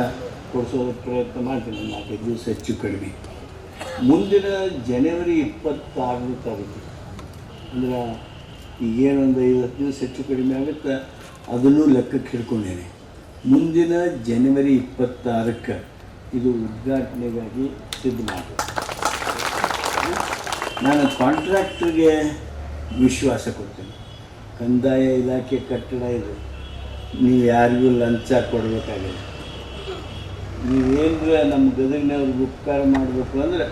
ಕೊಡಿಸೋದಕ್ಕೆ ಪ್ರಯತ್ನ ಮಾಡ್ತೀನಿ. 4 ದಿವಸ ಹೆಚ್ಚು ಕಡಿಮೆ. ಮುಂದಿನ ಜನವರಿ 26ನೇ ತಾರೀಕು, ಅಂದ್ರೆ ಈಗೇನೊಂದು 50 ದಿವಸ ಹೆಚ್ಚು ಕಡಿಮೆ ಆಗುತ್ತೆ, ಅದನ್ನು ಲೆಕ್ಕಕ್ಕೆ ಹಿಡ್ಕೊಂಡೇನೆ. ಮುಂದಿನ ಜನವರಿ 26ಕ್ಕೆ ಇದು ಉದ್ಘಾಟನೆಗಾಗಿ ಸಿದ್ಧ ಮಾಡಿ. ನಾನು ಕಾಂಟ್ರಾಕ್ಟ್ರಿಗೆ ವಿಶ್ವಾಸ ಕೊಡ್ತೀನಿ. ಕಂದಾಯ ಇಲಾಖೆ ಕಟ್ಟಡ ಇದು, ನೀವು ಯಾರಿಗೂ ಲಂಚ ಕೊಡಬೇಕಾಗಿಲ್ಲ. ನೀವೇನರ ನಮ್ಮ ಗದಗಿನವ್ರಿಗೆ ಉಪಕಾರ ಮಾಡಬೇಕು ಅಂದರೆ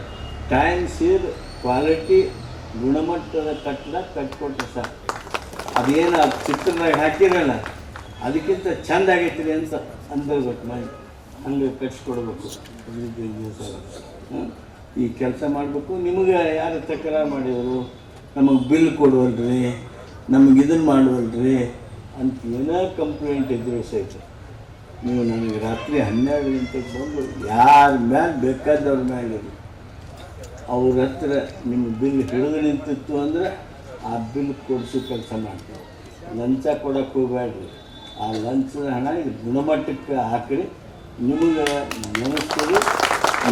ಟೈಮ್ ಸೀರ್ ಕ್ವಾಲಿಟಿ ಗುಣಮಟ್ಟದ ಕಟ್ಟಡ ಕಟ್ಕೊಟ್ರೆ ಸಾಕು. ಅದೇನು ಅದು ಚಿತ್ರದಾಗ ಹಾಕಿರಲ್ಲ ಅದಕ್ಕಿಂತ ಚೆಂದ ಆಗೈತ್ರಿ ಅಂತ ಅಂದಿರ್ಬೇಕು ಮಾಡಿ, ಹಂಗೆ ಕಟ್ಸ್ಕೊಡ್ಬೇಕು. ಈ ಕೆಲಸ ಮಾಡಬೇಕು. ನಿಮಗೆ ಯಾರು ತಕರಾರು ಮಾಡಿದರು, ನಮಗೆ ಬಿಲ್ ಕೊಡುವಲ್ರಿ, ನಮಗೆ ಇದನ್ನು ಮಾಡುವಲ್ರಿ ಅಂತ ಏನೋ ಕಂಪ್ಲೇಂಟ್ ಇದ್ದರೂ ಸಹಿತ ನೀವು ನನಗೆ ರಾತ್ರಿ 12 ಗಂಟೆಗೆ ಬಂದು ಯಾರ ಮೇಲೆ ಬೇಕಾದವ್ರ ಮೇಲೆ ಅವ್ರ ಹತ್ರ ನಿಮ್ಮ ಬಿಲ್ ಹಿಡಿದು ನಿಂತಿತ್ತು ಅಂದರೆ ಆ ಬಿಲ್ ಕೊಡಿಸೋ ಕೆಲಸ ಮಾಡ್ತೀವಿ. ಲಂಚ ಕೊಡೋಕ್ಕೆ ಹೋಗಬೇಡ್ರಿ. ಆ ಲಂಚದ ಹಣ ಇದು ಗುಣಮಟ್ಟಕ್ಕೆ ಹಾಕಿರಿ. ನಿಮಗೆ ನೆನೆಸ್ತೀವಿ,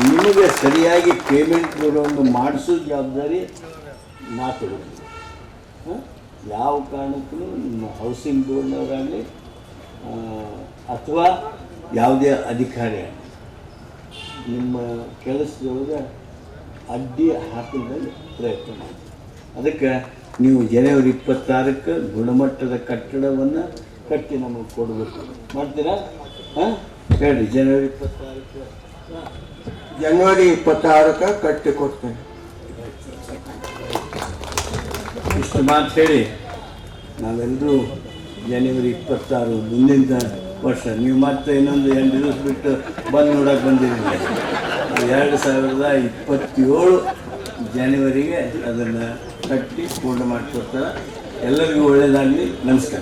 ನಿಮಗೆ ಸರಿಯಾಗಿ ಪೇಮೆಂಟ್ ಬರೋದು ಮಾಡಿಸೋ ಜವಾಬ್ದಾರಿ ನಾ ತಗೋತೀನಿ. ಯಾವ ಕಾರಣಕ್ಕೂ ನಿಮ್ಮ ಹೌಸಿಂಗ್ ಬೋರ್ಡ್ನವರಾಗಲಿ ಅಥವಾ ಯಾವುದೇ ಅಧಿಕಾರಿ ಆಗಲಿ ನಿಮ್ಮ ಕೆಲಸದೊಳಗೆ ಅಡ್ಡಿ ಹಾಕಿದಲ್ಲಿ ಪ್ರಯತ್ನ ಮಾಡಿ. ಅದಕ್ಕೆ ನೀವು ಜನವರಿ 26ಕ್ಕೆ ಗುಣಮಟ್ಟದ ಕಟ್ಟಡವನ್ನು ಕಟ್ಟಿ ನಮಗೆ ಕೊಡಬೇಕು. ಮಾಡ್ತೀರಾ? ಹಾಂ ಹೇಳಿ. ಜನವರಿ 26ಕ್ಕೆ ಕಟ್ಟಿ ಕೊಡ್ತೇನೆ. ಇಷ್ಟು ಮಾತು ಹೇಳಿ ನಾವೆಲ್ಲರೂ ಜನವರಿ 26 ಮುಂದಿನ ವರ್ಷ, ನೀವು ಮತ್ತೆ ಇನ್ನೊಂದು 8 ದಿವಸ ಬಿಟ್ಟು ಬಂದು ನೋಡೋಕೆ ಬಂದಿದ್ದೀವಿ. 2027 ಜನವರಿಗೆ ಅದನ್ನು ಕಟ್ಟಿ ಪೂರ್ಣ ಮಾಡಿಕೊಡ್ತಾರೆ. ಎಲ್ಲರಿಗೂ ಒಳ್ಳೆಯದಾಗಲಿ. ನಮಸ್ಕಾರ.